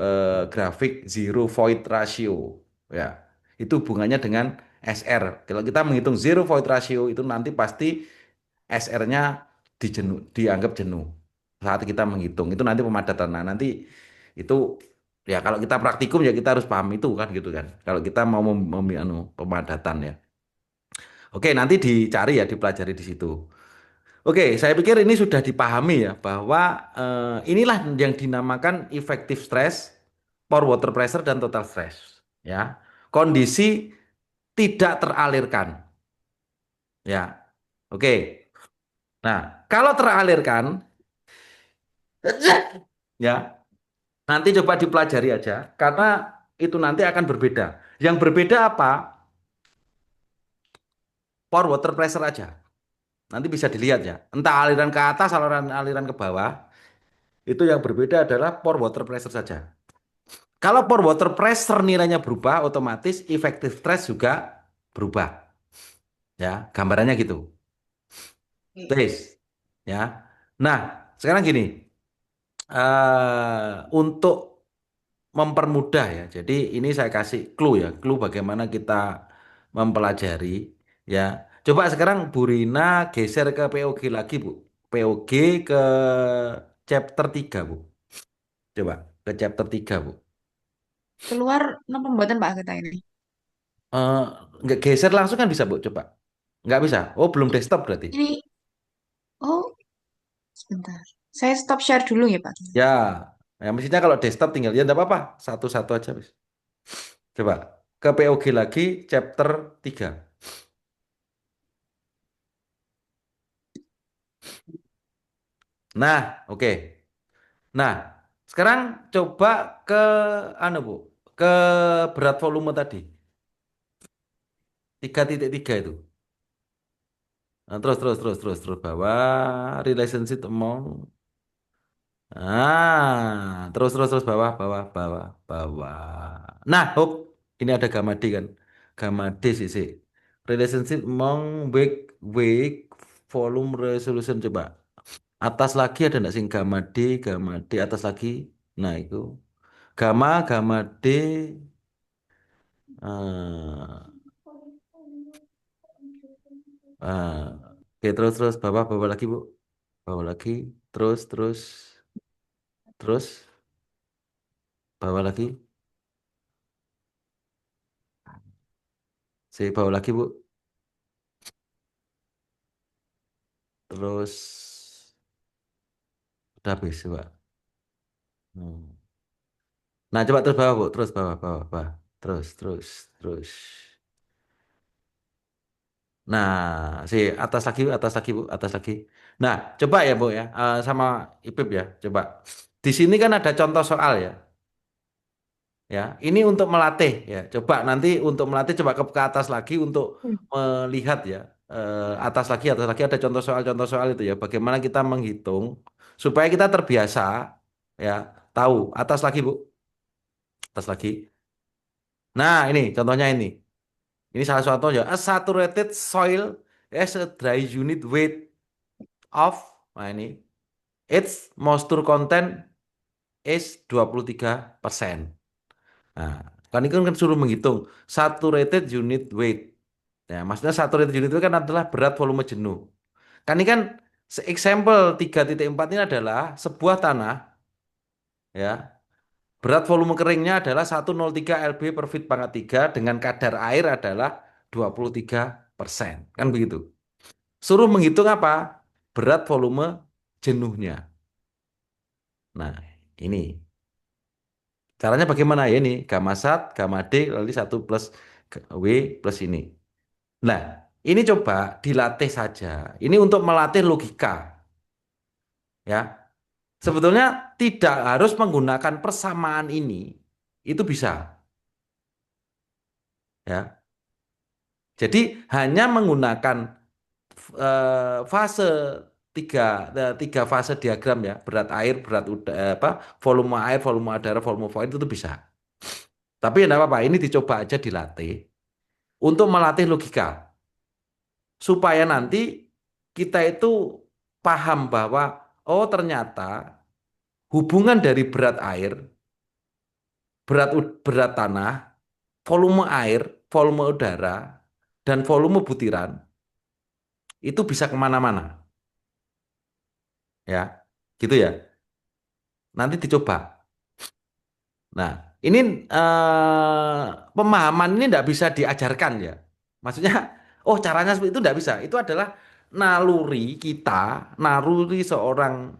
grafik zero void ratio. Ya. Itu hubungannya dengan SR. Kalau kita menghitung zero void ratio itu nanti pasti SR-nya dianggap jenuh saat kita menghitung. Itu nanti pemadatan. Nah, nanti itu ya kalau kita praktikum ya kita harus paham itu kan gitu kan. Kalau kita mau pemadatan ya. Oke, nanti dicari ya, dipelajari di situ. Oke, saya pikir ini sudah dipahami ya bahwa inilah yang dinamakan effective stress, pore water pressure dan total stress. Ya, kondisi tidak teralirkan. Ya, oke. Nah, kalau teralirkan, ya nanti coba dipelajari aja karena itu nanti akan berbeda. Yang berbeda apa? Pore water pressure aja. Nanti bisa dilihat ya. Entah aliran ke atas, aliran aliran ke bawah. Itu yang berbeda adalah pore water pressure saja. Kalau pore water pressure nilainya berubah, otomatis effective stress juga berubah. Ya, gambarannya gitu. Guys, ya. Nah, sekarang gini, untuk mempermudah ya. Jadi ini saya kasih clue ya, clue bagaimana kita mempelajari ya. Coba sekarang Bu Rina geser ke POG lagi, Bu. POG ke chapter 3 Bu. Coba ke chapter 3 Bu. Keluar no pembuatan Pak Agatha ini. Eh, nggak geser langsung kan bisa, Bu? Coba. Nggak bisa. Oh, belum desktop berarti. Ini, oh, sebentar. Saya stop share dulu ya, Pak. Ya, ya mestinya kalau desktop tinggal ya enggak apa-apa. Satu-satu aja, Bis. Coba ke POG lagi chapter 3. Nah, oke. Nah, sekarang coba ke anu, Bu. Ke berat volume tadi. 3.3 itu. Nah, terus bawah relationship among. Terus bawah. Nah, hop, ini ada gamma D kan. Gamma D sih. Relationship among wake volume resolution coba. Atas lagi ada nggak sih gamma D atas lagi. Nah, itu gamma D eh ah, oke, terus bawah lagi, Bu. Bawah lagi, terus terus bawah lagi. Bawah lagi, Bu. Terus udah habis, coba. Hmm. Nah, coba terus bawah, Bu. Terus bawah. Terus. Nah, atas lagi, Bu, atas lagi. Nah, coba ya, Bu ya, sama Ipip ya, coba. Di sini kan ada contoh soal ya, ya. Ini untuk melatih ya. Coba nanti untuk melatih coba ke atas lagi untuk Hmm. melihat ya. Atas lagi ada contoh soal itu ya. Bagaimana kita menghitung supaya kita terbiasa ya, tahu. Atas lagi, Bu. Atas lagi. Nah, ini contohnya ini. Ini salah satu ya. A saturated soil has a dry unit weight of, nah ini, its moisture content is 23%. Nah, kan ini kan suruh menghitung saturated unit weight. Ya, maksudnya saturated unit weight kan adalah berat volume jenuh. Kan ini kan example 3.4 ini adalah sebuah tanah ya. Berat volume keringnya adalah 103 lb per feet pangkat 3 dengan kadar air adalah 23%. Kan begitu. Suruh menghitung apa? Berat volume jenuhnya. Nah, ini. Caranya bagaimana ya ini? Gamma sat, gamma D, lalu 1 plus W plus ini. Nah, ini coba dilatih saja. Ini untuk melatih logika. Ya, sebetulnya tidak harus menggunakan persamaan ini. Itu bisa. Ya, jadi hanya menggunakan fase tiga fase diagram ya, berat air, berat apa, volume air, volume udara, volume void itu tuh bisa. Tapi enggak apa-apa, ini dicoba aja dilatih untuk melatih logika supaya nanti kita itu paham bahwa oh ternyata hubungan dari berat air, berat tanah, volume air, volume udara, dan volume butiran itu bisa kemana-mana ya, gitu ya. Nanti dicoba. Nah, ini pemahaman ini tidak bisa diajarkan ya. Maksudnya, oh caranya seperti itu tidak bisa. Itu adalah naluri kita, naluri seorang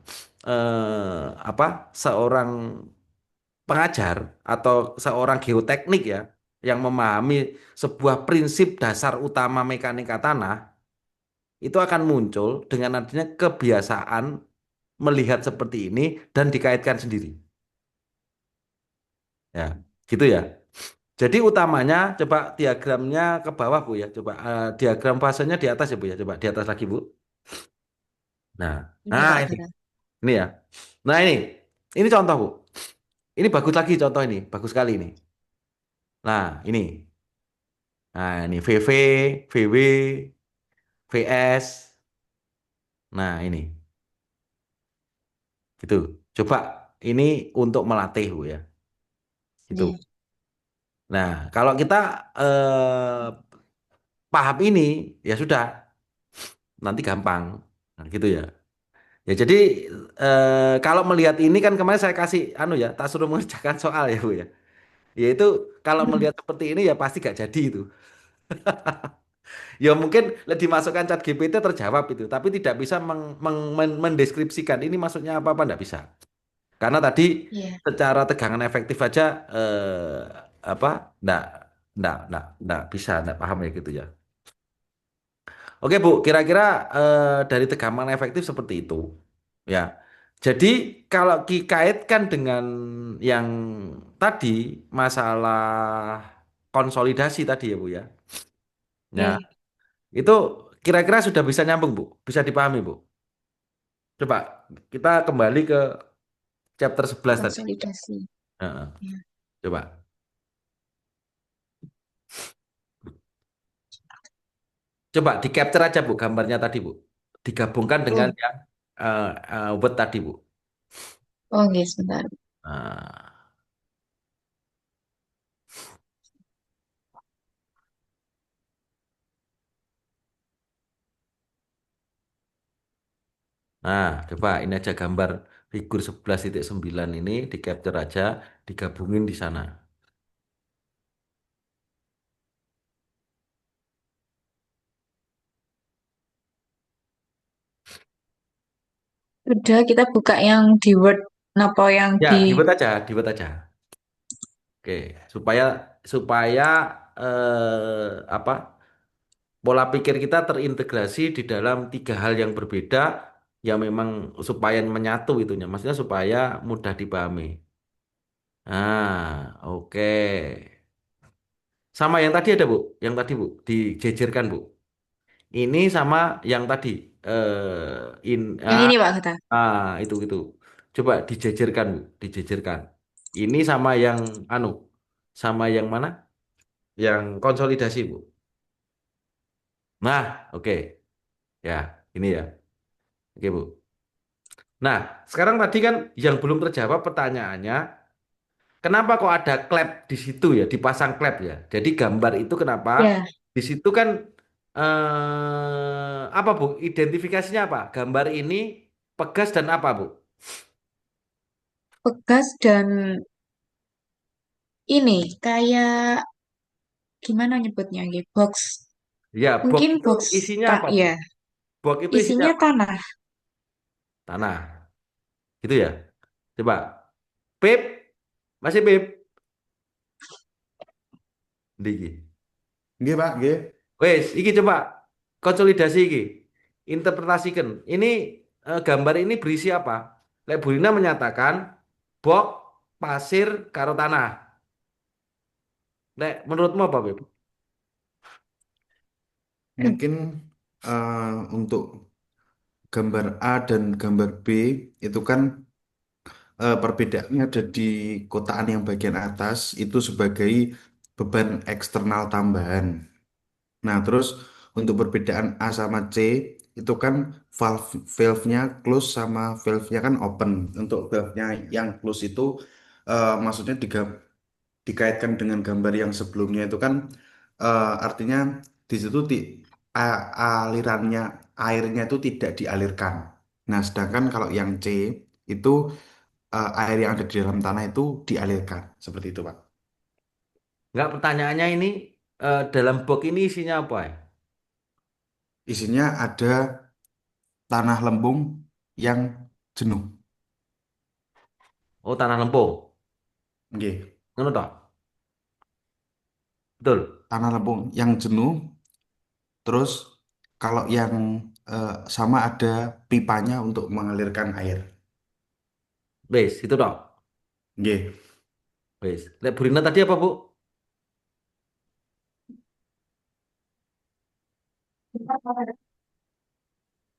seorang pengajar atau seorang geoteknik ya, yang memahami sebuah prinsip dasar utama mekanika tanah, itu akan muncul dengan adanya kebiasaan melihat seperti ini dan dikaitkan sendiri. Ya, gitu ya. Jadi utamanya coba diagramnya ke bawah Bu ya. Coba diagram fasenya di atas ya Bu ya. Coba di atas lagi Bu. Nah, Ini nah Pak ini, Gita. ini ya. Nah ini contoh Bu. Ini bagus lagi contoh ini, bagus sekali ini. Nah ini, nah ini VV, VW, VS. Nah ini, gitu. Coba ini untuk melatih Bu ya. Iya. Gitu. Nah kalau kita paham ini, ya sudah, nanti gampang. Nah, gitu ya. Ya jadi kalau melihat ini kan kemarin saya kasih anu ya, tak suruh mengerjakan soal ya Bu ya. Ya itu kalau melihat seperti ini ya pasti gak jadi itu. Ya mungkin dimasukkan chat GPT terjawab itu, tapi tidak bisa mendeskripsikan ini maksudnya apa enggak bisa. Karena tadi Iya. secara tegangan efektif aja apa enggak bisa, enggak paham ya gitu ya. Oke Bu, kira-kira dari tegangan efektif seperti itu. Ya. Jadi kalau dikaitkan dengan yang tadi masalah konsolidasi tadi ya Bu ya. Iya. Ya, itu kira-kira sudah bisa nyambung Bu, bisa dipahami Bu. Coba kita kembali ke chapter 11 tadi. Konsolidasi. Heeh. Iya. Coba. Coba di capture aja Bu gambarnya tadi Bu. Digabungkan dengan Oh, yang Word tadi Bu. oh, oke, sebentar. Nah, nah, coba ini aja gambar figur 11,9 ini di capture aja, digabungin di sana. Udah kita buka yang di Word, apa yang Ya, di di Word aja, di Word aja. Oke, supaya supaya apa? Pola pikir kita terintegrasi di dalam tiga hal yang berbeda yang memang supaya menyatu itunya. Maksudnya supaya mudah dipahami. Nah, oke. Sama yang tadi ada, Bu. Yang tadi, Bu, dijejerkan, Bu. Ini sama yang tadi. In yang ini Pak Gita. itu. Coba dijejerkan, Bu. Dijejerkan. Ini sama yang anu, sama yang mana? Yang konsolidasi, Bu. Nah, oke. Ya, ini ya. Oke, Bu. Nah, sekarang tadi kan yang belum terjawab pertanyaannya, kenapa kok ada klep di situ ya, dipasang klep ya? Jadi gambar itu kenapa Ya, di situ kan apa Bu? Identifikasinya apa? Gambar ini pegas dan apa Bu? pegas dan ini kayak gimana nyebutnya gitu? Box. Ya, box Mungkin itu box isinya tak apa Bu? ya. Box itu isinya Isinya apa? tanah. Tanah, gitu ya. Coba, Pip, masih Pip? Diki. Nggih, Pak, nggih. Wes, iki coba konsolidasi iki. Interpretasikan. Ini gambar ini berisi apa? Lek Bu Rina menyatakan bok, pasir, karo tanah. Lek menurutmu apa, Beb? Mungkin untuk gambar A dan gambar B itu kan perbedaannya ada di kotaan yang bagian atas itu sebagai beban eksternal tambahan. Nah, terus untuk perbedaan A sama C itu kan valve-nya close sama valve-nya kan open. Untuk valve-nya yang close itu maksudnya dikaitkan dengan gambar yang sebelumnya itu kan artinya di situ alirannya airnya itu tidak dialirkan. Nah, sedangkan kalau yang C itu air yang ada di dalam tanah itu dialirkan. Seperti itu, Pak. Enggak, pertanyaannya ini dalam box ini isinya apa ya? Isinya ada tanah lempung yang jenuh. Oh, tanah lempung. Oke. Ngono toh? Betul. Tanah lempung yang jenuh, terus kalau yang sama ada pipanya untuk mengalirkan air. Wes, itu toh. Oke. Wes. Lek Burina tadi apa, Bu?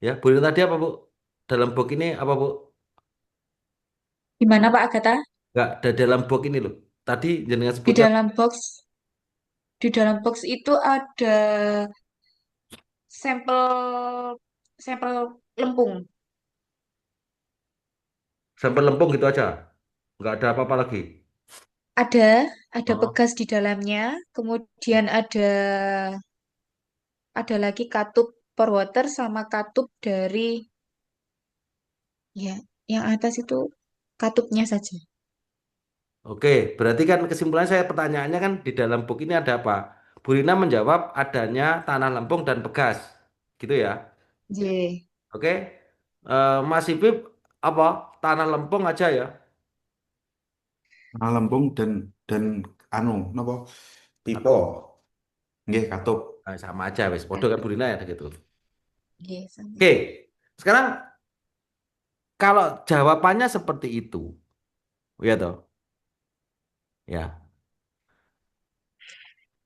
Ya, Burina tadi apa, Bu? Dalam box ini apa, Bu? Gimana Pak Agatha? Enggak, dalam box ini loh. Tadi jenengan Di sebutnya dalam box, di dalam box itu ada sampel sampel lempung. sampel lempung gitu aja. Enggak ada apa-apa lagi. Ada, ada Oh, pegas di dalamnya, kemudian ada lagi katup per water sama katup dari ya yang atas itu katupnya saja. oke, berarti kan kesimpulannya saya pertanyaannya kan di dalam box ini ada apa? Burina menjawab adanya tanah lempung dan pegas. Gitu ya. Ye. Oke. Mas Ipip apa? Tanah lempung aja ya. Tanah lempung dan anu napa? Pipo. Atau Nggih, katup. sama aja wes. Podo kan Burina ya gitu. Ye, sama. Oke. Sekarang kalau jawabannya seperti itu, ya toh. Ya,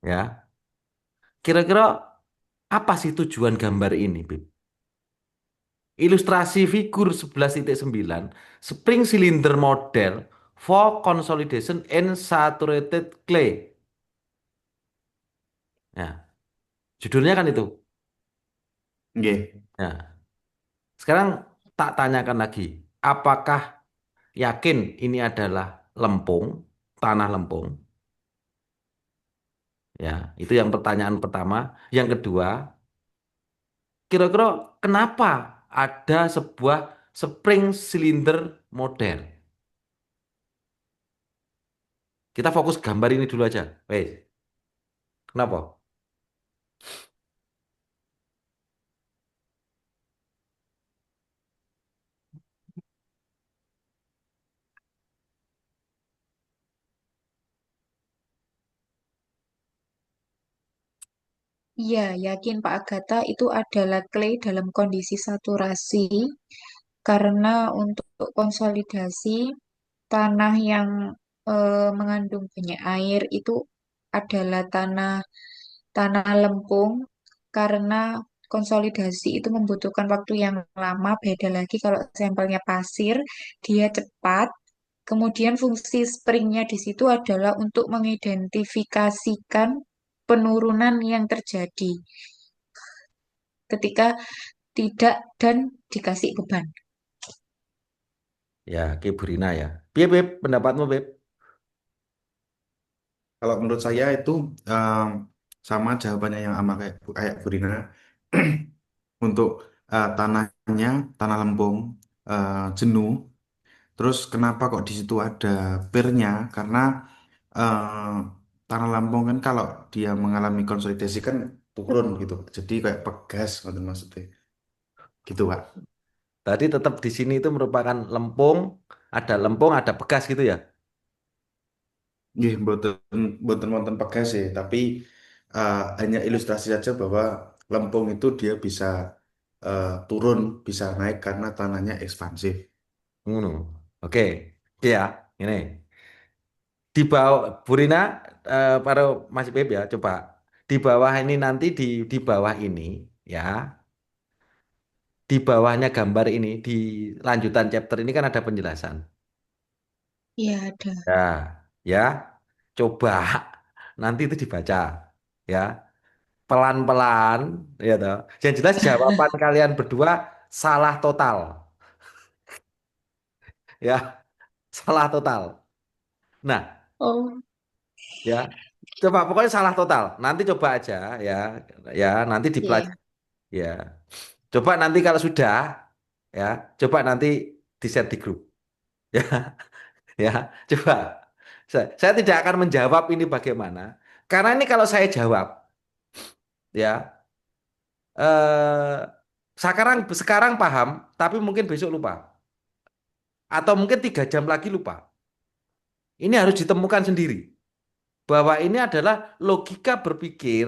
ya. Kira-kira apa sih tujuan gambar ini, Bib? Ilustrasi figur 11.9 spring cylinder model for consolidation in saturated clay. Ya, judulnya kan itu. Nggih. Ya, sekarang tak tanyakan lagi, apakah yakin ini adalah lempung, tanah lempung? Ya, itu yang pertanyaan pertama. Yang kedua, kira-kira kenapa ada sebuah spring cylinder model? Kita fokus gambar ini dulu aja. Wes, kenapa? Iya, yakin Pak Agatha itu adalah clay dalam kondisi saturasi karena untuk konsolidasi tanah yang mengandung banyak air itu adalah tanah tanah lempung karena konsolidasi itu membutuhkan waktu yang lama. Beda lagi kalau sampelnya pasir, dia cepat. Kemudian fungsi springnya di situ adalah untuk mengidentifikasikan penurunan yang terjadi ketika tidak dan dikasih beban. Ya, Ki Burina ya. Piye, Beb? Pendapatmu, Beb? Kalau menurut saya itu em, sama jawabannya yang sama kayak kayak Burina. Untuk tanahnya, tanah lempung jenuh. Terus kenapa kok di situ ada pirnya? Karena eh, tanah lempung kan kalau dia mengalami konsolidasi kan turun gitu. Jadi kayak pegas gitu maksudnya. Gitu, Pak. Tadi tetap di sini itu merupakan lempung, ada bekas gitu ya. Nggih, mboten wonten pegas sih, tapi hanya ilustrasi saja bahwa lempung itu dia bisa turun, bisa naik karena tanahnya ekspansif. Ngono. Oke. Oke ya, ini. Di bawah Burina para Mas Beb ya, coba di bawah ini nanti di bawah ini ya. di bawahnya gambar ini, di lanjutan chapter ini kan ada penjelasan. Iya, ada. Ya, ya, coba nanti itu dibaca, ya, pelan-pelan, ya toh. Yang jelas jawaban kalian berdua salah total, ya, salah total. Nah, Oh, ya, coba pokoknya salah total. Nanti coba aja, ya, ya, nanti iya. dipelajari, ya. Coba nanti kalau sudah, ya, coba nanti di-share di grup, ya, ya, coba. Saya tidak akan menjawab ini bagaimana, karena ini kalau saya jawab, ya, eh, sekarang paham, tapi mungkin besok lupa, atau mungkin 3 jam lagi lupa. Ini harus ditemukan sendiri bahwa ini adalah logika berpikir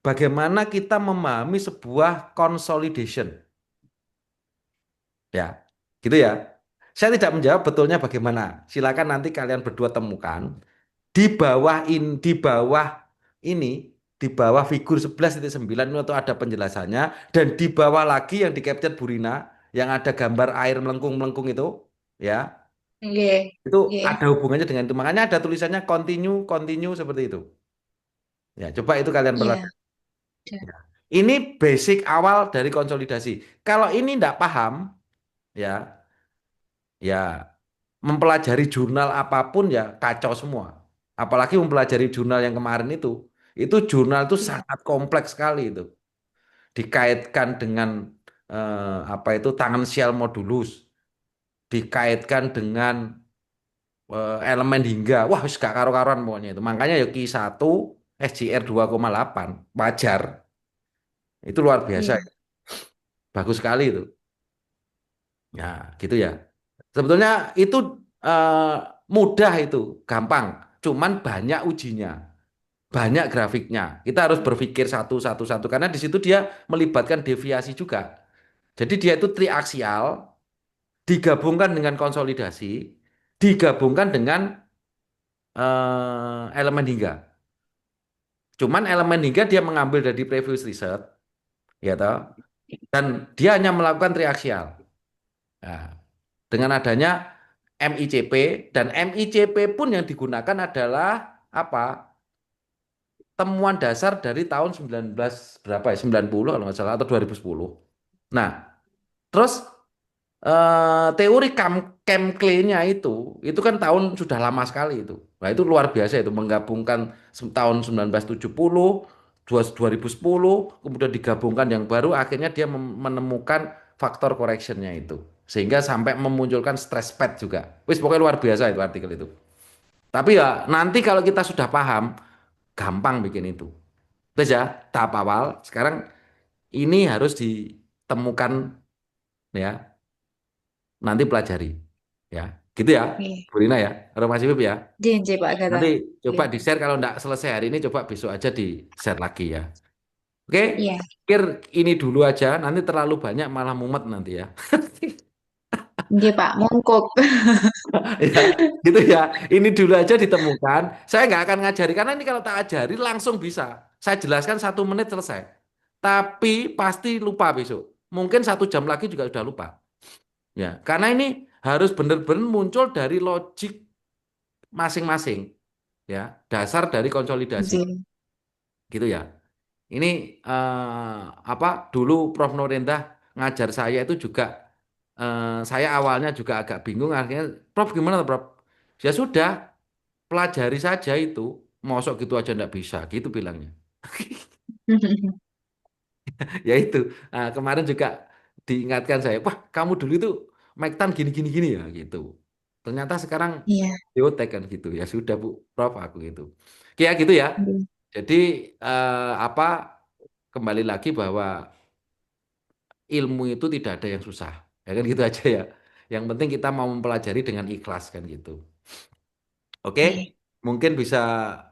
bagaimana kita memahami sebuah consolidation, ya, gitu ya. Saya tidak menjawab betulnya bagaimana. Silakan nanti kalian berdua temukan di bawah ini, di bawah figur 11,9 itu ada penjelasannya, dan di bawah lagi yang di capture Burina yang ada gambar air melengkung-melengkung itu, ya, Oke. itu Oke. ada hubungannya dengan itu. Makanya ada tulisannya continue, continue seperti itu. Ya, coba itu kalian Iya, perhatikan. ada. Ya. Ini basic awal dari konsolidasi. Kalau ini tidak paham, ya, ya, mempelajari jurnal apapun ya kacau semua. Apalagi mempelajari jurnal yang kemarin itu jurnal itu Iya. sangat kompleks sekali itu. Dikaitkan dengan apa itu tangensial modulus, dikaitkan dengan elemen hingga. Wah, wis gak karo-karuan pokoknya itu. Makanya ya Q1 SJR 2,8 wajar. Itu luar biasa. Iya. Bagus sekali itu. Ya, gitu ya. Sebetulnya itu eh, mudah itu, gampang. Cuman banyak ujinya. Banyak grafiknya. Kita harus berpikir satu karena di situ dia melibatkan deviasi juga. Jadi dia itu triaksial digabungkan dengan konsolidasi, digabungkan dengan elemen hingga. Cuman elemen hingga dia mengambil dari previous research, ya toh, dan dia hanya melakukan triaksial. Nah, dengan adanya MICP dan MICP pun yang digunakan adalah apa? Temuan dasar dari tahun 19 berapa ya? 90 kalau nggak salah atau 2010. Nah, terus teori Kemkley-nya itu kan tahun sudah lama sekali itu. Nah, itu luar biasa itu menggabungkan tahun 1970, 2010, kemudian digabungkan yang baru akhirnya dia menemukan faktor correction-nya itu. Sehingga sampai memunculkan stress pad juga. Wis pokoknya luar biasa itu artikel itu. Tapi ya nanti kalau kita sudah paham, gampang bikin itu. Terus ya, tahap awal sekarang ini harus ditemukan, ya, nanti pelajari, ya, gitu ya, Oke. Bu Rina ya, atau Mas Ibib ya. JNJ Pak Gata. Nanti Iya. coba di-share kalau enggak selesai hari ini, coba besok aja di-share lagi ya. Oke, Iya. pikir ini dulu aja, nanti terlalu banyak malah mumet nanti ya. Oke Pak, mongkok. Ya, gitu ya. Ini dulu aja ditemukan. Saya nggak akan ngajari karena ini kalau tak ajari langsung bisa. Saya jelaskan 1 menit selesai. Tapi pasti lupa besok. Mungkin 1 jam lagi juga sudah lupa. Ya, karena ini harus benar-benar muncul dari logik masing-masing. Ya, dasar dari konsolidasi. Oke. Gitu ya. Ini apa? Dulu Prof Norendah ngajar saya itu juga saya awalnya juga agak bingung. Akhirnya, Prof gimana tuh, Prof? Ya sudah, pelajari saja itu. Mosok gitu aja ndak bisa, gitu bilangnya. Ya itu. Nah, kemarin juga diingatkan saya, wah kamu dulu itu Mektan gini gini gini ya gitu. Ternyata sekarang Iya. biotek kan gitu. Ya sudah Bu, Prof aku gitu. Ya gitu ya. Jadi apa kembali lagi bahwa ilmu itu tidak ada yang susah. Ya kan gitu aja ya. Yang penting kita mau mempelajari dengan ikhlas kan gitu. Oke, Oke. mungkin bisa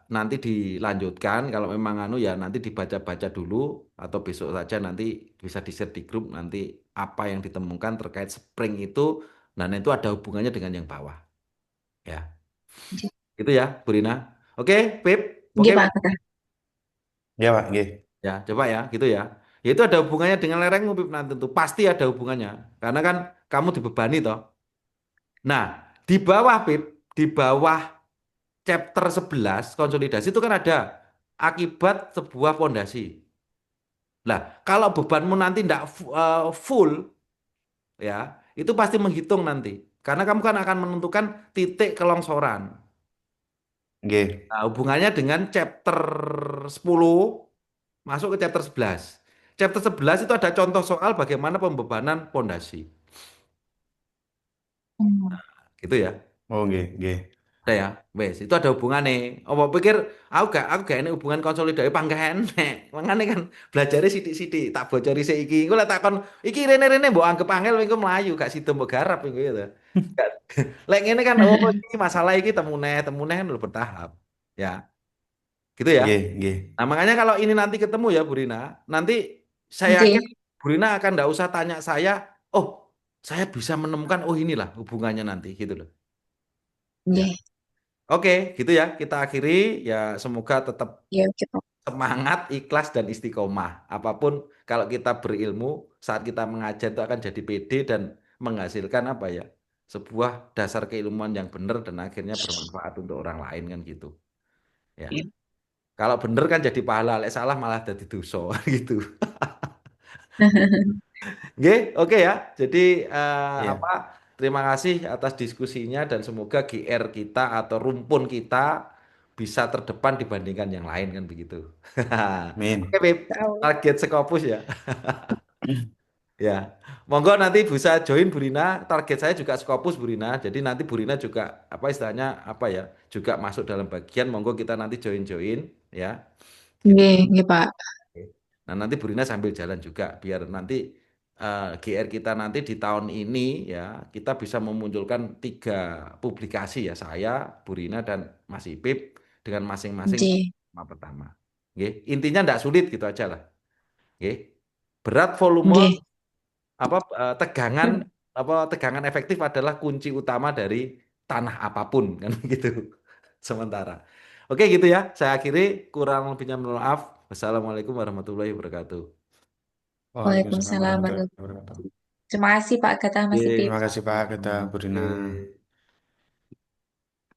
nanti dilanjutkan kalau memang anu ya nanti dibaca-baca dulu atau besok saja nanti bisa di-share di grup nanti apa yang ditemukan terkait spring itu dan itu ada hubungannya dengan yang bawah ya. Gitu ya, Bu Rina. Oke, Pip. Oke Oke, Pak Gata. Ya Pak, nggih. ya coba ya gitu ya. Ya itu ada hubungannya dengan lerengmu, Pip, nanti tentu. Pasti ada hubungannya. Karena kan kamu dibebani toh. Nah, di bawah, Pip, di bawah chapter 11 konsolidasi itu kan ada akibat sebuah fondasi. Lah, kalau bebanmu nanti tidak full, ya, itu pasti menghitung nanti. Karena kamu kan akan menentukan titik kelongsoran. Nggih. Nah, hubungannya dengan chapter 10 masuk ke chapter 11. Chapter 11 itu ada contoh soal bagaimana pembebanan pondasi. Hmm. Gitu ya. Oh, nggih, nggih. Ada ya, wes itu ada hubungannya. Apa pikir aku gak ini hubungan konsolidasi panggah enek. Makanya kan belajarnya sidik-sidik, tak bocori seiki. Engko lek takon iki rene-rene mbok anggap angel engko mlayu gak sida mbok garap engko gitu. Gak- Lek ngene kan oh iki masalah iki temu neh kan lho bertahap. Ya, gitu ya. Nggih, nggih. Nah, makanya kalau ini nanti ketemu ya Bu Rina, nanti saya Oke, yakin Bu Rina akan nggak usah tanya saya, oh saya bisa menemukan oh inilah hubungannya nanti gitu loh. Ya. oke, Oke, gitu ya. Kita akhiri ya semoga tetap ya oke Pak. semangat, ikhlas dan istiqomah. Apapun kalau kita berilmu saat kita mengajar itu akan jadi pede dan menghasilkan apa ya? Sebuah dasar keilmuan yang benar dan akhirnya bermanfaat untuk orang lain kan gitu. Ya. Ya. Kalau benar kan jadi pahala, lek salah malah jadi dosa gitu. Oke, oke ya. Jadi Iya. apa? Terima kasih atas diskusinya dan semoga GR kita atau rumpun kita bisa terdepan dibandingkan yang lain kan begitu. Oke, Min. Beb. Tahu. Target Sekopus ya. Ya. Monggo nanti bisa join Burina. Target saya juga Sekopus Burina. Jadi nanti Burina juga apa istilahnya apa ya? Juga masuk dalam bagian. Monggo kita nanti join-join ya. Gitu. Oke, oke Pak. Oke. Nah, nanti Bu Rina sambil jalan juga biar nanti GR kita nanti di tahun ini ya kita bisa memunculkan 3 publikasi ya saya, Bu Rina dan Mas Ipip dengan masing-masing Oke, tema pertama. Oke. Intinya tidak sulit gitu aja lah. Oke. Berat volume oke. apa tegangan efektif adalah kunci utama dari tanah apapun kan gitu. Sementara. Oke gitu ya. Saya akhiri kurang lebihnya mohon maaf. Wassalamualaikum warahmatullahi wabarakatuh. Waalaikumsalam Waalaikumsalam warahmatullahi warahmatullahi wabarakatuh. wabarakatuh. Terima kasih Pak Gata Mas Oke, Ipip. Terima kasih Pak Gata sama-sama. Burina. Oke.